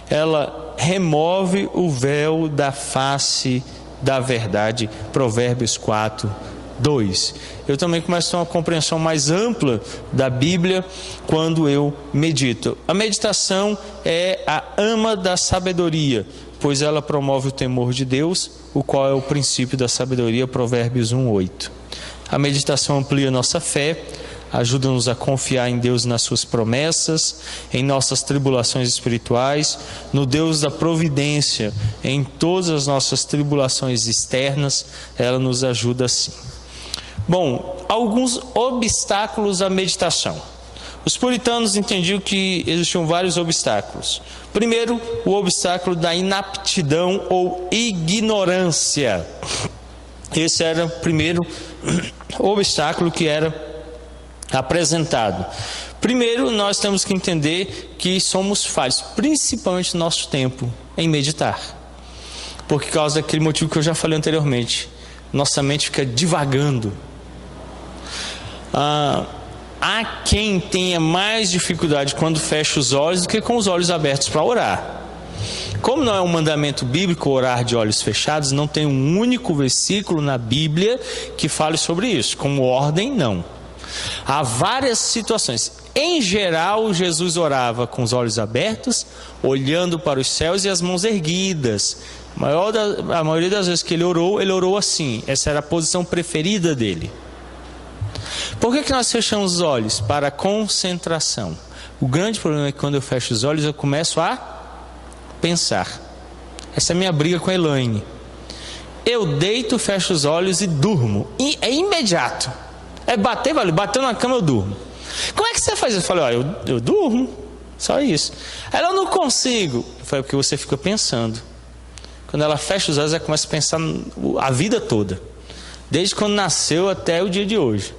Ela remove o véu da face da verdade. Provérbios 4:2. Eu também começo a ter uma compreensão mais ampla da Bíblia quando eu medito. A meditação é a ama da sabedoria, pois ela promove o temor de Deus, o qual é o princípio da sabedoria. Provérbios 1:8. A meditação amplia nossa fé, ajuda-nos a confiar em Deus, nas suas promessas, em nossas tribulações espirituais, no Deus da providência, em todas as nossas tribulações externas. Ela nos ajuda assim. Bom, alguns obstáculos à meditação. Os puritanos entendiam que existiam vários obstáculos. Primeiro, o obstáculo da inaptidão ou ignorância. Esse era o primeiro obstáculo que era apresentado. Primeiro, nós temos que entender que somos falhos, principalmente no nosso tempo, em meditar. Por causa daquele motivo que eu já falei anteriormente. Nossa mente fica divagando. Há quem tenha mais dificuldade quando fecha os olhos do que com os olhos abertos para orar. Como não é um mandamento bíblico orar de olhos fechados, não tem um único versículo na Bíblia que fale sobre isso. Como ordem, não. Há várias situações. Em geral, Jesus orava com os olhos abertos, olhando para os céus e as mãos erguidas. A maioria das vezes que ele orou assim. Essa era a posição preferida dele. Por que nós fechamos os olhos? Para concentração. O grande problema é que quando eu fecho os olhos, eu começo a pensar. Essa é a minha briga com a Elaine. Eu deito, fecho os olhos e durmo. E é imediato. É bateu na cama, eu durmo. Como é que você faz? Eu falei, eu durmo. Só isso. Ela, eu não consigo. Foi porque você fica pensando. Quando ela fecha os olhos, ela começa a pensar a vida toda. Desde quando nasceu até o dia de hoje.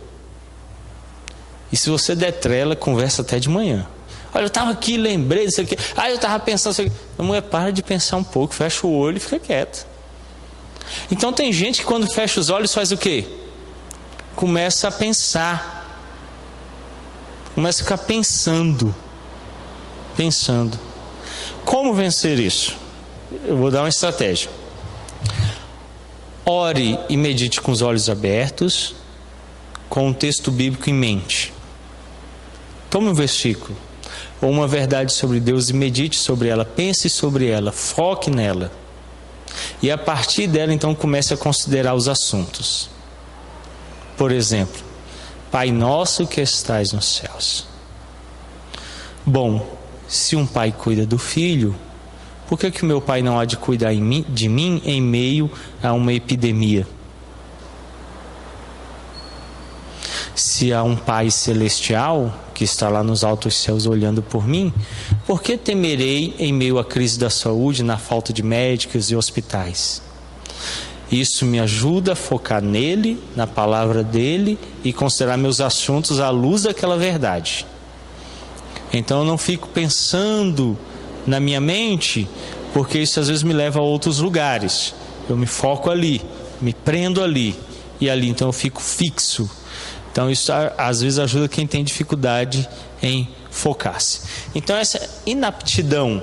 E se você der trela, conversa até de manhã. Olha, eu estava aqui, lembrei disso aqui. Eu estava pensando isso aqui. A mulher, para de pensar um pouco, fecha o olho e fica quieta. Então tem gente que quando fecha os olhos faz o quê? Começa a pensar. Começa a ficar pensando. Como vencer isso? Eu vou dar uma estratégia. Ore e medite com os olhos abertos, com o texto bíblico em mente. Tome um versículo ou uma verdade sobre Deus e medite sobre ela, pense sobre ela, foque nela. E a partir dela, então, comece a considerar os assuntos. Por exemplo, Pai nosso que estais nos céus. Bom, se um pai cuida do filho, por que o meu pai não há de cuidar de mim em meio a uma epidemia? Se há um Pai celestial que está lá nos altos céus olhando por mim, por que temerei em meio à crise da saúde, na falta de médicos e hospitais? Isso me ajuda a focar nele, na palavra dele e considerar meus assuntos à luz daquela verdade. Então eu não fico pensando na minha mente, porque isso às vezes me leva a outros lugares. Eu me foco ali, me prendo ali, e ali então eu fico fixo. Então isso às vezes ajuda quem tem dificuldade em focar-se. Então essa inaptidão,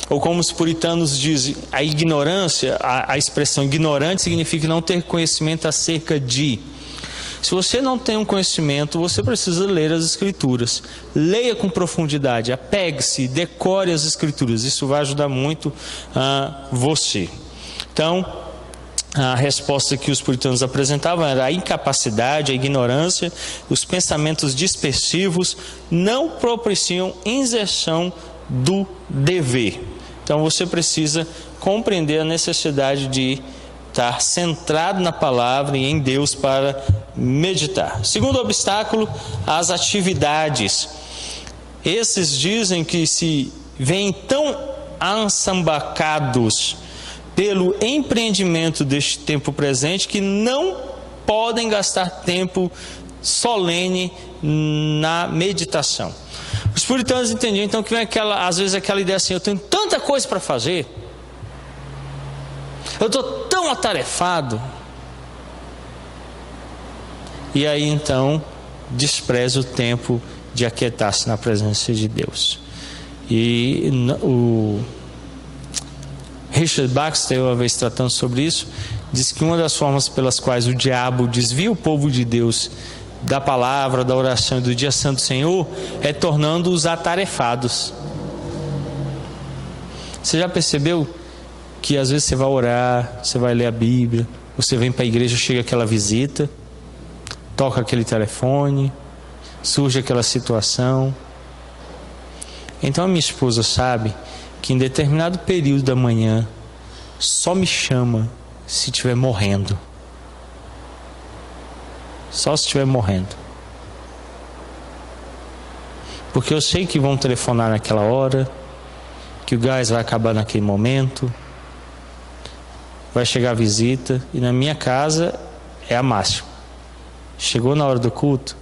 ou como os puritanos dizem, a ignorância, a expressão ignorante significa não ter conhecimento acerca de. Se você não tem um conhecimento, você precisa ler as Escrituras. Leia com profundidade, apegue-se, decore as Escrituras. Isso vai ajudar muito você. Então, a resposta que os puritanos apresentavam era a incapacidade, a ignorância, os pensamentos dispersivos não propiciam inserção do dever. Então você precisa compreender a necessidade de estar centrado na palavra e em Deus para meditar. Segundo obstáculo, as atividades. Esses dizem que se veem tão assambacados pelo empreendimento deste tempo presente que não podem gastar tempo solene na meditação. Os puritanos entendiam então que vem às vezes aquela ideia assim: eu tenho tanta coisa para fazer, eu estou tão atarefado, e aí então despreza o tempo de aquietar-se na presença de Deus. E o Richard Baxter, uma vez tratando sobre isso, diz que uma das formas pelas quais o diabo desvia o povo de Deus da palavra, da oração e do dia santo do Senhor é tornando-os atarefados. Você já percebeu que às vezes você vai orar, você vai ler a Bíblia, você vem para a igreja, chega aquela visita, toca aquele telefone, surge aquela situação. Então a minha esposa sabe que em determinado período da manhã só me chama se estiver morrendo. Só se estiver morrendo. Porque eu sei que vão telefonar naquela hora, que o gás vai acabar naquele momento, vai chegar a visita, e na minha casa é a máxima. Chegou na hora do culto,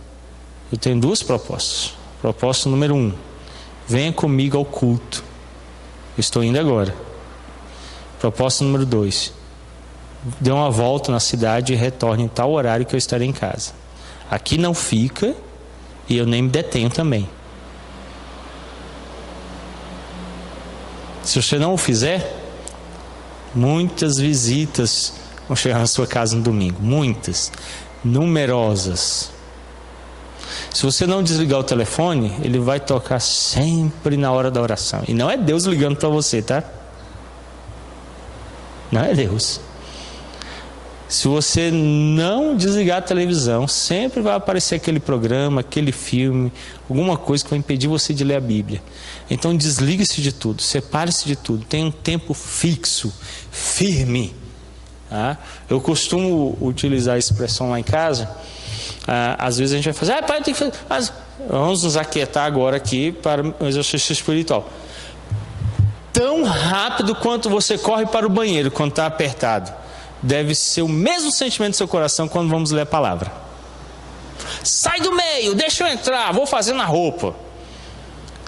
eu tenho duas propostas. Proposta número 1: venha comigo ao culto. Eu estou indo agora. Proposta número 2: dê uma volta na cidade e retorne em tal horário que eu estarei em casa. Aqui não fica e eu nem me detenho também. Se você não o fizer, muitas visitas vão chegar na sua casa no domingo. Muitas, numerosas. Se você não desligar o telefone, ele vai tocar sempre na hora da oração. E não é Deus ligando para você, tá? Não é Deus. Se você não desligar a televisão, sempre vai aparecer aquele programa, aquele filme, alguma coisa que vai impedir você de ler a Bíblia. Então desligue-se de tudo, separe-se de tudo, tenha um tempo fixo, firme. Tá? Eu costumo utilizar a expressão lá em casa. Às vezes a gente vai fazer, pai, tem que fazer. Mas vamos nos aquietar agora aqui para um exercício espiritual. Tão rápido quanto você corre para o banheiro quando está apertado, deve ser o mesmo sentimento do seu coração quando vamos ler a palavra. Sai do meio, deixa eu entrar, vou fazer na roupa.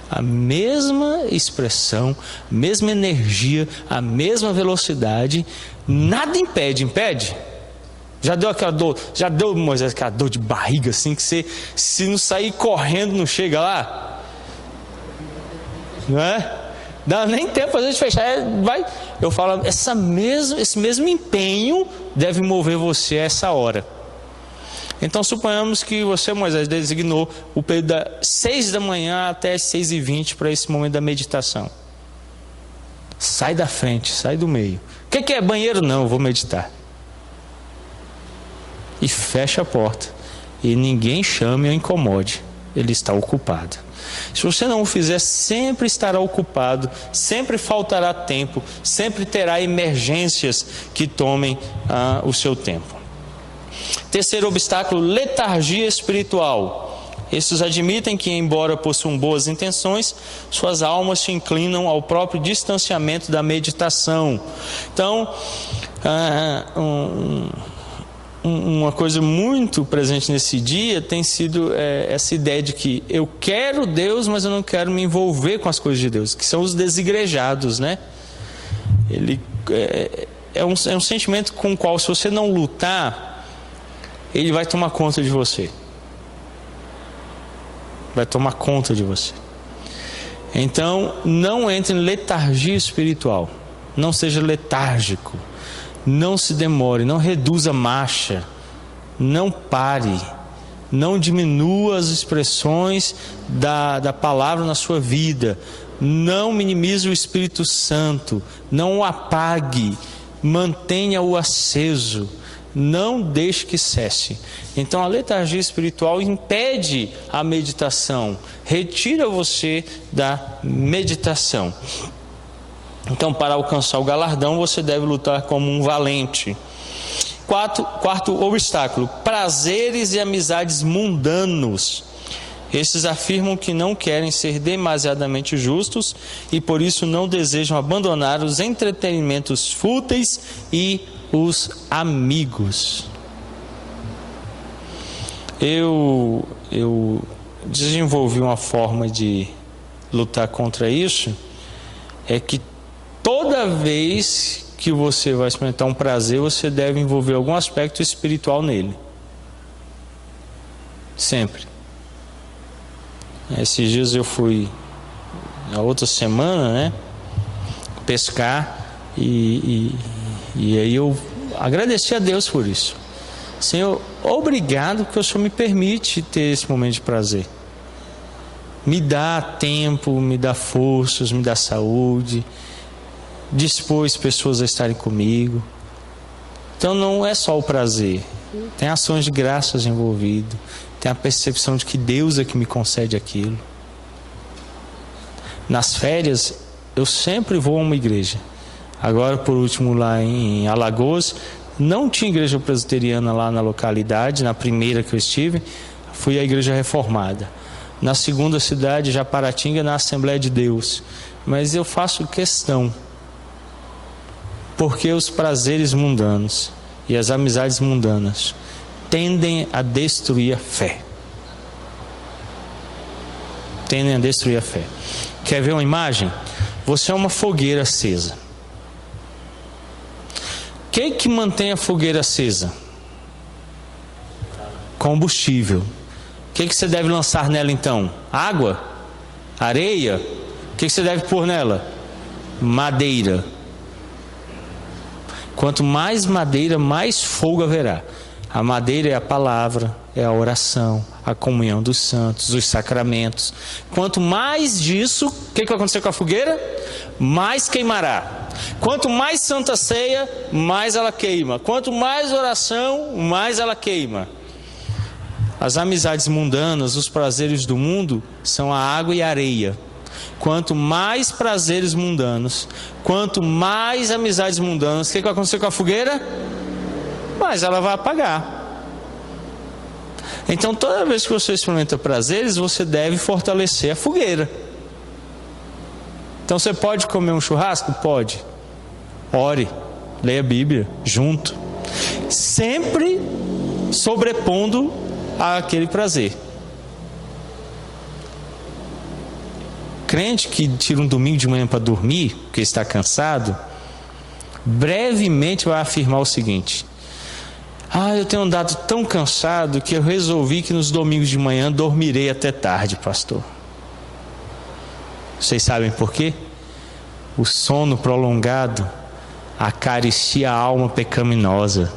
A mesma expressão, a mesma energia, a mesma velocidade Nada impede. Já deu aquela dor, Moisés, aquela dor de barriga assim, que você, se não sair correndo, não chega lá? Não é? Dá nem tempo às vezes de fechar, vai. Eu falo, esse mesmo empenho deve mover você a essa hora. Então suponhamos que você, Moisés, designou o período das 6 da manhã até as 6h20 para esse momento da meditação. Sai da frente, sai do meio. O que é banheiro? Não, eu vou meditar. E fecha a porta. E ninguém chame ou incomode. Ele está ocupado. Se você não o fizer, sempre estará ocupado, sempre faltará tempo, sempre terá emergências que tomem o seu tempo. Terceiro obstáculo, letargia espiritual. Estes admitem que, embora possuam boas intenções, suas almas se inclinam ao próprio distanciamento da meditação. Então, uma coisa muito presente nesse dia tem sido essa ideia de que eu quero Deus, mas eu não quero me envolver com as coisas de Deus, que são os desigrejados, né? Ele é um sentimento com o qual, se você não lutar, ele vai tomar conta de você. Vai tomar conta de você. Então, não entre em letargia espiritual. Não seja letárgico. Não se demore, não reduza a marcha. Não pare. Não diminua as expressões da palavra na sua vida. Não minimize o Espírito Santo. Não o apague. Mantenha-o aceso. Não deixe que cesse. Então a letargia espiritual impede a meditação, retira você da meditação. Então, para alcançar o galardão, você deve lutar como um valente. Quarto obstáculo, prazeres e amizades mundanos. Esses afirmam que não querem ser demasiadamente justos e por isso não desejam abandonar os entretenimentos fúteis e os amigos. Eu desenvolvi uma forma de lutar contra isso, é que toda vez que você vai experimentar um prazer, você deve envolver algum aspecto espiritual nele. Sempre. Esses dias eu fui, na outra semana, né, pescar e aí eu agradeci a Deus por isso. Senhor, obrigado que o Senhor me permite ter esse momento de prazer. Me dá tempo, me dá forças, me dá saúde, dispôs pessoas a estarem comigo. Então não é só o prazer, tem ações de graças envolvidas, tem a percepção de que Deus é que me concede aquilo. Nas férias eu sempre vou a uma igreja. Agora, por último, lá em Alagoas, não tinha igreja presbiteriana lá na localidade. Na primeira que eu estive, fui à igreja reformada. Na segunda cidade, Japaratinga, na Assembleia de Deus. Mas eu faço questão, porque os prazeres mundanos e as amizades mundanas tendem a destruir a fé. Tendem a destruir a fé. Quer ver uma imagem? Você é uma fogueira acesa. O que mantém a fogueira acesa? Combustível. O que você deve lançar nela então? Água? Areia? O que você deve pôr nela? Madeira. Quanto mais madeira, mais fogo haverá. A madeira é a palavra, é a oração, a comunhão dos santos, os sacramentos. Quanto mais disso, o que vai acontecer com a fogueira? Mais queimará. Quanto mais santa ceia, mais ela queima. Quanto mais oração, mais ela queima. As amizades mundanas, os prazeres do mundo, são a água e a areia. Quanto mais prazeres mundanos, quanto mais amizades mundanas, o que vai acontecer com a fogueira? Mais ela vai apagar. Então, toda vez que você experimenta prazeres, você deve fortalecer a fogueira. Então, você pode comer um churrasco? Pode. Ore, leia a Bíblia, junto. Sempre sobrepondo àquele prazer. Crente que tira um domingo de manhã para dormir, porque está cansado, brevemente vai afirmar o seguinte: eu tenho andado tão cansado que eu resolvi que nos domingos de manhã dormirei até tarde, pastor. Vocês sabem por quê? O sono prolongado acaricia a alma pecaminosa.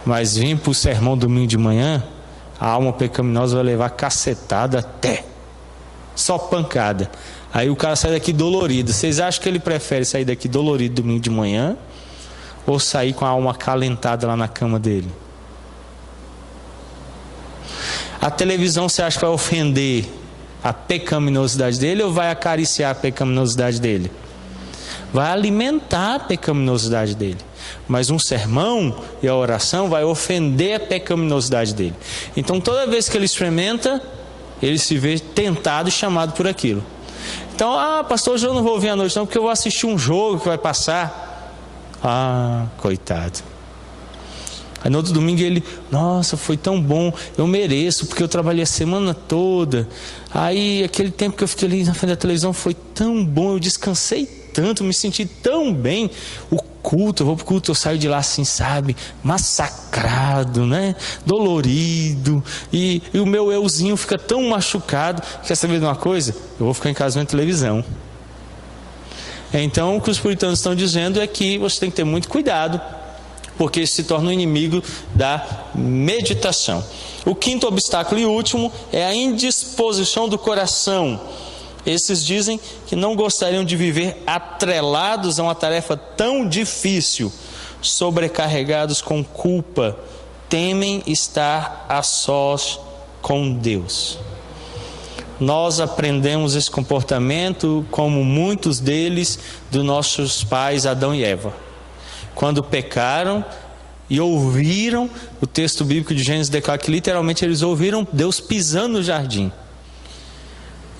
Mas vim para o sermão domingo de manhã, a alma pecaminosa vai levar cacetada até. Só pancada. Aí o cara sai daqui dolorido. Vocês acham que ele prefere sair daqui dolorido domingo de manhã ou sair com a alma acalentada lá na cama dele? A televisão, você acha que vai ofender a pecaminosidade dele ou vai acariciar a pecaminosidade dele? Vai alimentar a pecaminosidade dele. Mas um sermão e a oração vai ofender a pecaminosidade dele. Então toda vez que ele experimenta, ele se vê tentado e chamado por aquilo. Então, pastor, hoje eu não vou ouvir à noite não, porque eu vou assistir um jogo que vai passar. Coitado. Aí no outro domingo ele, nossa, foi tão bom, eu mereço, porque eu trabalhei a semana toda. Aí aquele tempo que eu fiquei ali na frente da televisão foi tão bom, eu descansei tanto, me senti tão bem. O culto, eu vou pro culto, eu saio de lá assim, sabe, massacrado, né, dolorido, e o meu euzinho fica tão machucado. Quer saber de uma coisa? Eu vou ficar em casa vendo televisão. Então o que os puritanos estão dizendo é que você tem que ter muito cuidado, porque isso se torna um inimigo da meditação. O quinto obstáculo e último é a indisposição do coração. Esses dizem que não gostariam de viver atrelados a uma tarefa tão difícil, sobrecarregados com culpa, temem estar a sós com Deus. Nós aprendemos esse comportamento, como muitos deles, dos nossos pais Adão e Eva. Quando pecaram e ouviram, o texto bíblico de Gênesis declara que literalmente eles ouviram Deus pisando no jardim.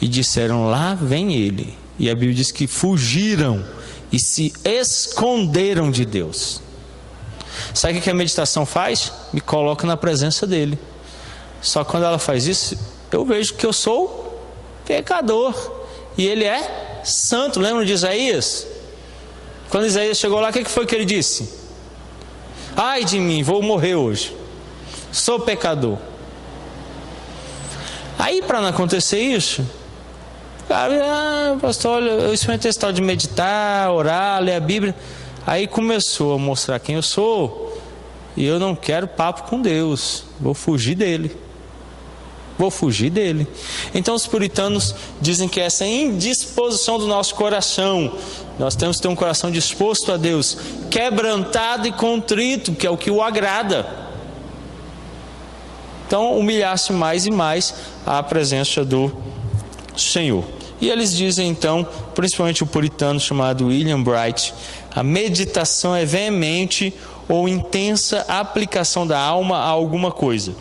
E disseram, lá vem ele. E a Bíblia diz que fugiram e se esconderam de Deus. Sabe o que a meditação faz? Me coloca na presença dele. Só que quando ela faz isso, eu vejo que eu sou pecador e ele é santo. Lembra de Isaías? Quando Isaías chegou lá, o que foi que ele disse? Ai de mim, vou morrer hoje, sou pecador. Aí, para não acontecer isso, pastor, olha, eu experimentei esse tal de meditar, orar, ler a Bíblia. Aí começou a mostrar quem eu sou, e eu não quero papo com Deus, vou fugir dele. Então os puritanos dizem que essa indisposição do nosso coração, nós temos que ter um coração disposto a Deus, quebrantado e contrito, que é o que o agrada. Então humilhar-se mais e mais à presença do Senhor. E eles dizem então, principalmente o puritano chamado William Bright, a meditação é veemente ou intensa aplicação da alma a alguma coisa,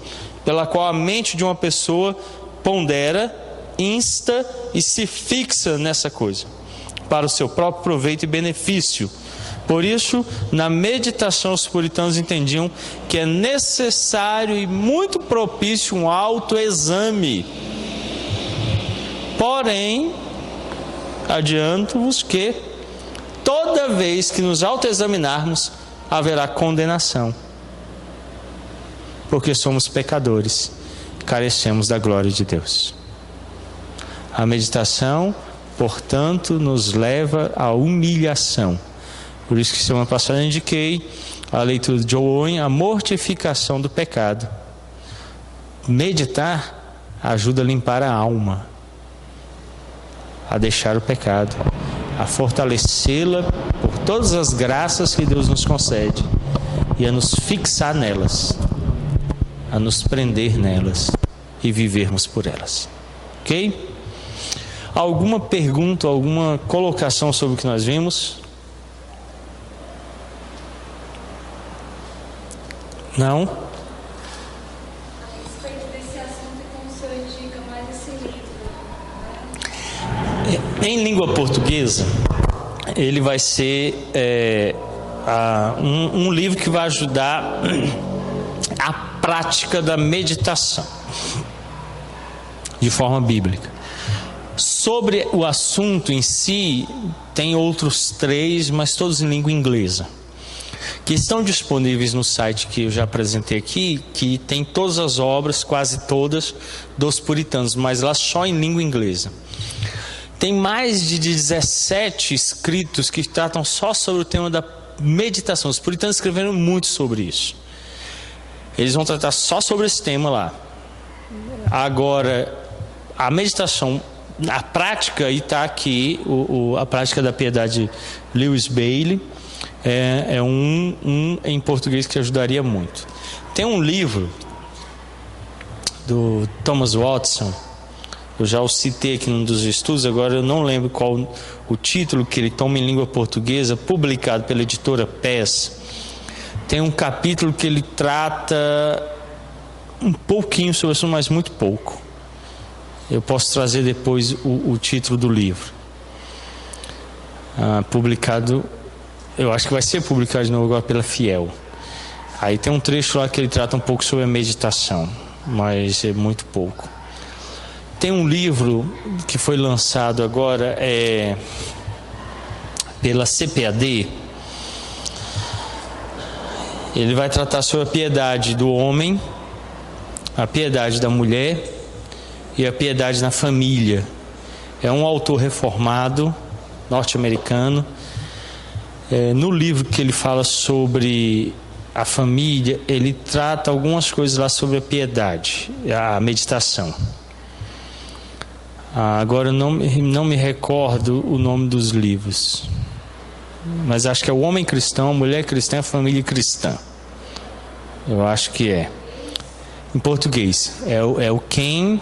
pela qual a mente de uma pessoa pondera, insta e se fixa nessa coisa, para o seu próprio proveito e benefício. Por isso, na meditação, os puritanos entendiam que é necessário e muito propício um autoexame. Porém, adianto-vos que toda vez que nos autoexaminarmos, haverá condenação, porque somos pecadores, carecemos da glória de Deus. A meditação, portanto, nos leva à humilhação. Por isso que semana passada eu indiquei a leitura de John Owen, a mortificação do pecado. Meditar ajuda a limpar a alma, a deixar o pecado, a fortalecê-la por todas as graças que Deus nos concede e a nos fixar nelas, a nos prender nelas e vivermos por elas. Ok? Alguma pergunta, alguma colocação sobre o que nós vimos? Não? A respeito desse assunto, como o senhor indica mais esse livro, né? Em língua portuguesa, ele vai ser um livro que vai ajudar a prática da meditação de forma bíblica. Sobre o assunto em si, tem outros 3, mas todos em língua inglesa, que estão disponíveis no site que eu já apresentei aqui, que tem todas as obras, quase todas, dos puritanos, mas lá só em língua inglesa. Tem mais de 17 escritos que tratam só sobre o tema da meditação. Os puritanos escreveram muito sobre isso. Eles vão tratar só sobre esse tema lá. Agora, a meditação, a prática, e está aqui, a prática da piedade Lewis Bailey, é um em português que ajudaria muito. Tem um livro do Thomas Watson, eu já o citei aqui num dos estudos, agora eu não lembro qual o título que ele toma em língua portuguesa, publicado pela editora PES. Tem um capítulo que ele trata um pouquinho sobre isso, mas muito pouco. Eu posso trazer depois o título do livro. Publicado, eu acho que vai ser publicado de novo agora pela Fiel. Aí tem um trecho lá que ele trata um pouco sobre a meditação, mas é muito pouco. Tem um livro que foi lançado agora pela CPAD. Ele vai tratar sobre a piedade do homem, a piedade da mulher e a piedade na família. É um autor reformado, norte-americano. No livro que ele fala sobre a família, ele trata algumas coisas lá sobre a piedade, a meditação. Agora eu não me recordo o nome dos livros, mas acho que é o Homem Cristão, a Mulher Cristã, a Família Cristã. Eu acho que é. Em português, é o Ken,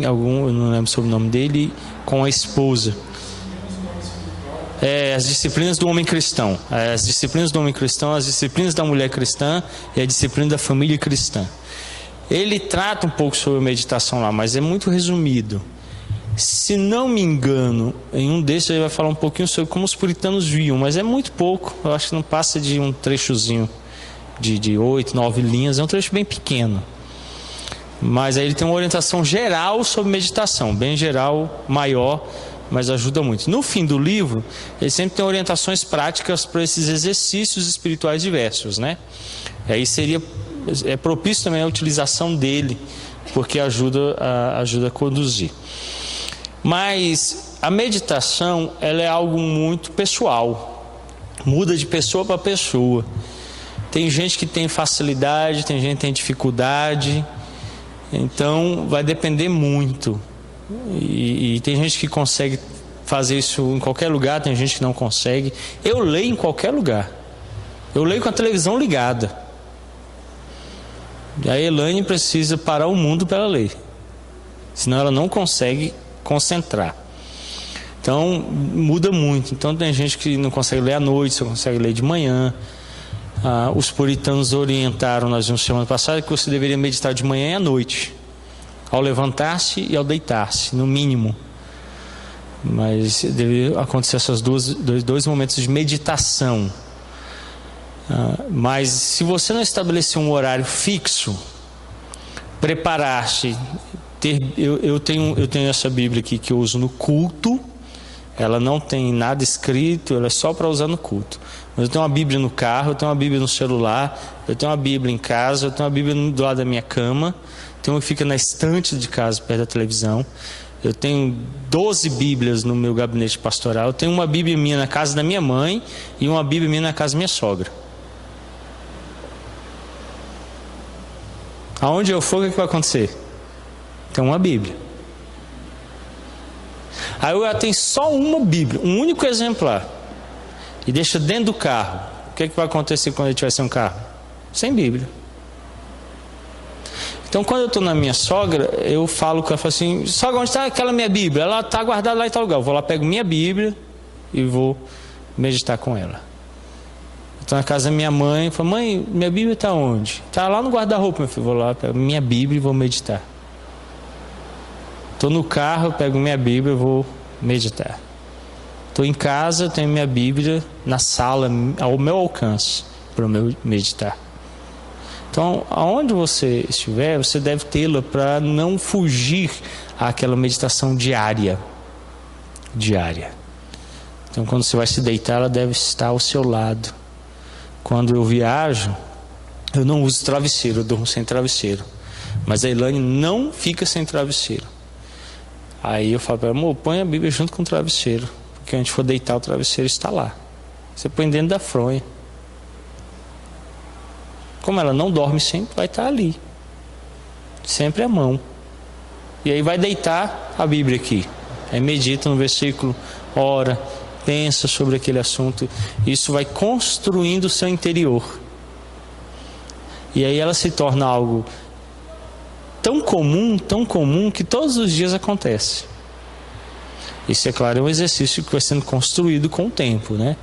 eu não lembro sobre o nome dele, com a esposa. As disciplinas do homem cristão. As disciplinas do homem cristão, as disciplinas da mulher cristã e a disciplina da família cristã. Ele trata um pouco sobre a meditação lá, mas é muito resumido. Se não me engano, em um desses ele vai falar um pouquinho sobre como os puritanos viam, mas é muito pouco. Eu acho que não passa de um trechozinho de 8, 9 linhas, é um trecho bem pequeno. Mas aí ele tem uma orientação geral sobre meditação, bem geral, maior, mas ajuda muito. No fim do livro, ele sempre tem orientações práticas para esses exercícios espirituais diversos, né? E aí é propício também a utilização dele, porque ajuda a conduzir. Mas a meditação, ela é algo muito pessoal, muda de pessoa para pessoa. Tem gente que tem facilidade, tem gente que tem dificuldade, então vai depender muito. E tem gente que consegue fazer isso em qualquer lugar, tem gente que não consegue. Eu leio em qualquer lugar, eu leio com a televisão ligada. A Elaine precisa parar o mundo para ela ler, senão ela não consegue concentrar. Então muda muito. Então tem gente que não consegue ler à noite, só consegue ler de manhã. Os puritanos orientaram, nós vimos semana passada, que você deveria meditar de manhã e à noite, ao levantar-se e ao deitar-se, no mínimo. Mas deveria acontecer esses dois momentos de meditação. Mas se você não estabelecer um horário fixo, preparar-se, eu tenho essa Bíblia aqui que eu uso no culto. Ela não tem nada escrito, ela é só para usar no culto. Mas eu tenho uma Bíblia no carro, eu tenho uma Bíblia no celular, eu tenho uma Bíblia em casa, eu tenho uma Bíblia do lado da minha cama, tem uma que fica na estante de casa, perto da televisão. Eu tenho 12 Bíblias no meu gabinete pastoral. Eu tenho uma Bíblia minha na casa da minha mãe e uma Bíblia minha na casa da minha sogra. Aonde eu for, o que vai acontecer? Tem uma Bíblia. Aí eu tenho só uma Bíblia, um único exemplar, e deixa dentro do carro. O que vai acontecer quando ele tiver sem um carro? Sem Bíblia. Então quando eu estou na minha sogra, eu falo com ela, assim: sogra, onde está aquela minha Bíblia? Ela está guardada lá em tal lugar. Eu vou lá, pego minha Bíblia e vou meditar com ela. Estou na casa da minha mãe, eu falo: mãe, minha Bíblia está onde? Está lá no guarda-roupa, meu filho. Vou lá, pego minha Bíblia e vou meditar. Estou no carro, eu pego minha Bíblia e vou meditar. Estou em casa, tenho minha Bíblia na sala, ao meu alcance, para eu meditar. Então, aonde você estiver, você deve tê-la para não fugir àquela meditação diária. diária. Então, quando você vai se deitar, ela deve estar ao seu lado. Quando eu viajo, eu não uso travesseiro, eu durmo sem travesseiro. Mas a Elaine não fica sem travesseiro. Aí eu falo para ela, amor, põe a Bíblia junto com o travesseiro, porque a gente for deitar, o travesseiro está lá. Você põe dentro da fronha. Como ela não dorme sempre, vai estar ali. Sempre à mão. E aí vai deitar a Bíblia aqui. Aí medita no versículo, ora, pensa sobre aquele assunto. Isso vai construindo o seu interior. E aí ela se torna algo tão comum, que todos os dias acontece. Isso, é claro, é um exercício que vai sendo construído com o tempo, né?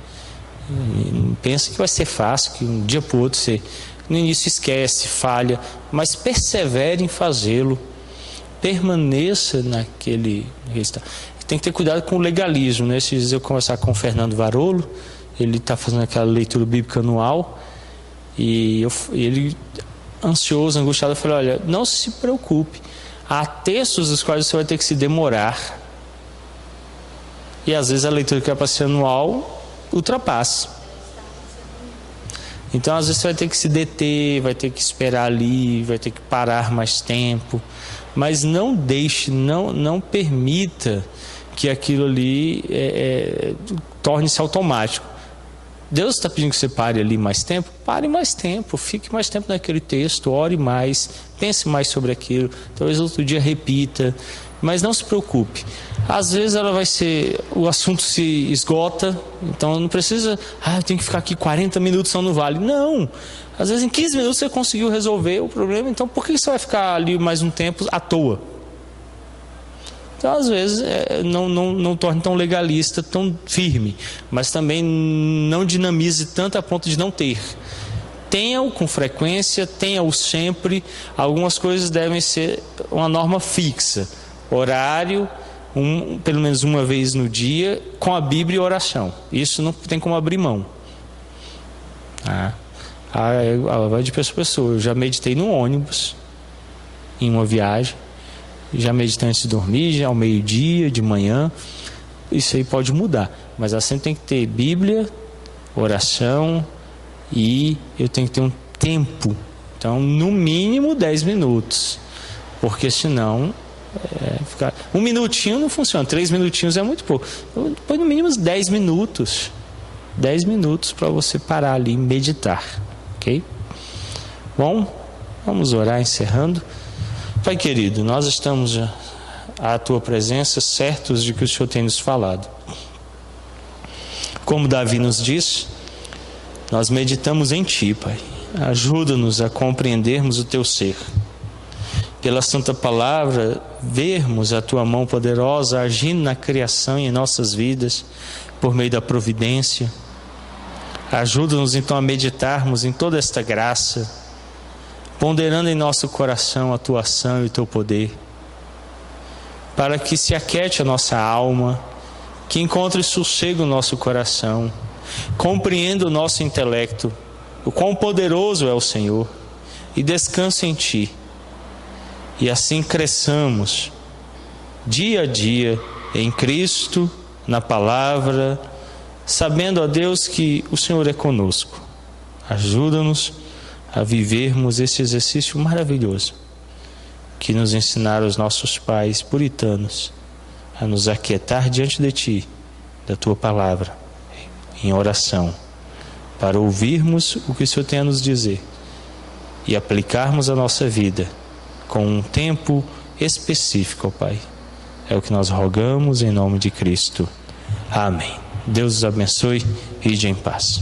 E pensa que vai ser fácil, que um dia para o outro você no início esquece, falha, mas persevere em fazê-lo. Permaneça naquele estado. Tem que ter cuidado com o legalismo, né? Esses dias eu conversar com o Fernando Varolo, ele está fazendo aquela leitura bíblica anual, e ele, ansioso, angustiado, eu falei, olha, não se preocupe, há textos dos quais você vai ter que se demorar, e às vezes a leitura que é para ser anual ultrapassa. Então às vezes você vai ter que se deter, vai ter que esperar ali, vai ter que parar mais tempo, mas não deixe, não permita que aquilo ali torne-se automático. Deus está pedindo que você pare ali mais tempo, pare mais tempo, fique mais tempo naquele texto, ore mais, pense mais sobre aquilo, talvez outro dia repita, mas não se preocupe. Às vezes o assunto se esgota, então não precisa, eu tenho que ficar aqui 40 minutos só no vale. Não, às vezes em 15 minutos você conseguiu resolver o problema, então por que você vai ficar ali mais um tempo à toa? Então, às vezes, não torne tão legalista, tão firme, mas também não dinamize tanto a ponto de não ter. Tenha-o com frequência, tenha-o sempre. Algumas coisas devem ser uma norma fixa. Horário, pelo menos uma vez no dia, com a Bíblia e oração. Isso não tem como abrir mão. Vai de pessoa a pessoa. Eu já meditei no ônibus, em uma viagem. Já meditei antes de dormir, já ao meio-dia, de manhã. Isso aí pode mudar, mas ela sempre tem que ter Bíblia, oração, e eu tenho que ter um tempo. Então, no mínimo 10 minutos, porque senão um minutinho não funciona, 3 minutinhos é muito pouco. Põe no mínimo 10 minutos. 10 minutos para você parar ali e meditar, ok? Bom, vamos orar encerrando. Pai querido, nós estamos à Tua presença, certos de que o Senhor tem nos falado. Como Davi nos disse, nós meditamos em Ti, Pai. Ajuda-nos a compreendermos o Teu ser. Pela Santa Palavra, vermos a Tua mão poderosa agindo na criação e em nossas vidas, por meio da providência. Ajuda-nos então a meditarmos em toda esta graça, ponderando em nosso coração a Tua ação e o Teu poder, para que se aquete a nossa alma, que encontre sossego no nosso coração, compreenda o nosso intelecto, o quão poderoso é o Senhor, e descanse em Ti, e assim cresçamos dia a dia em Cristo, na palavra, sabendo, ó Deus, que o Senhor é conosco. Ajuda-nos a vivermos esse exercício maravilhoso que nos ensinaram os nossos pais puritanos, a nos aquietar diante de Ti, da Tua palavra, em oração, para ouvirmos o que o Senhor tem a nos dizer e aplicarmos a nossa vida com um tempo específico, ó Pai. É o que nós rogamos em nome de Cristo. Amém. Deus os abençoe e ide em paz.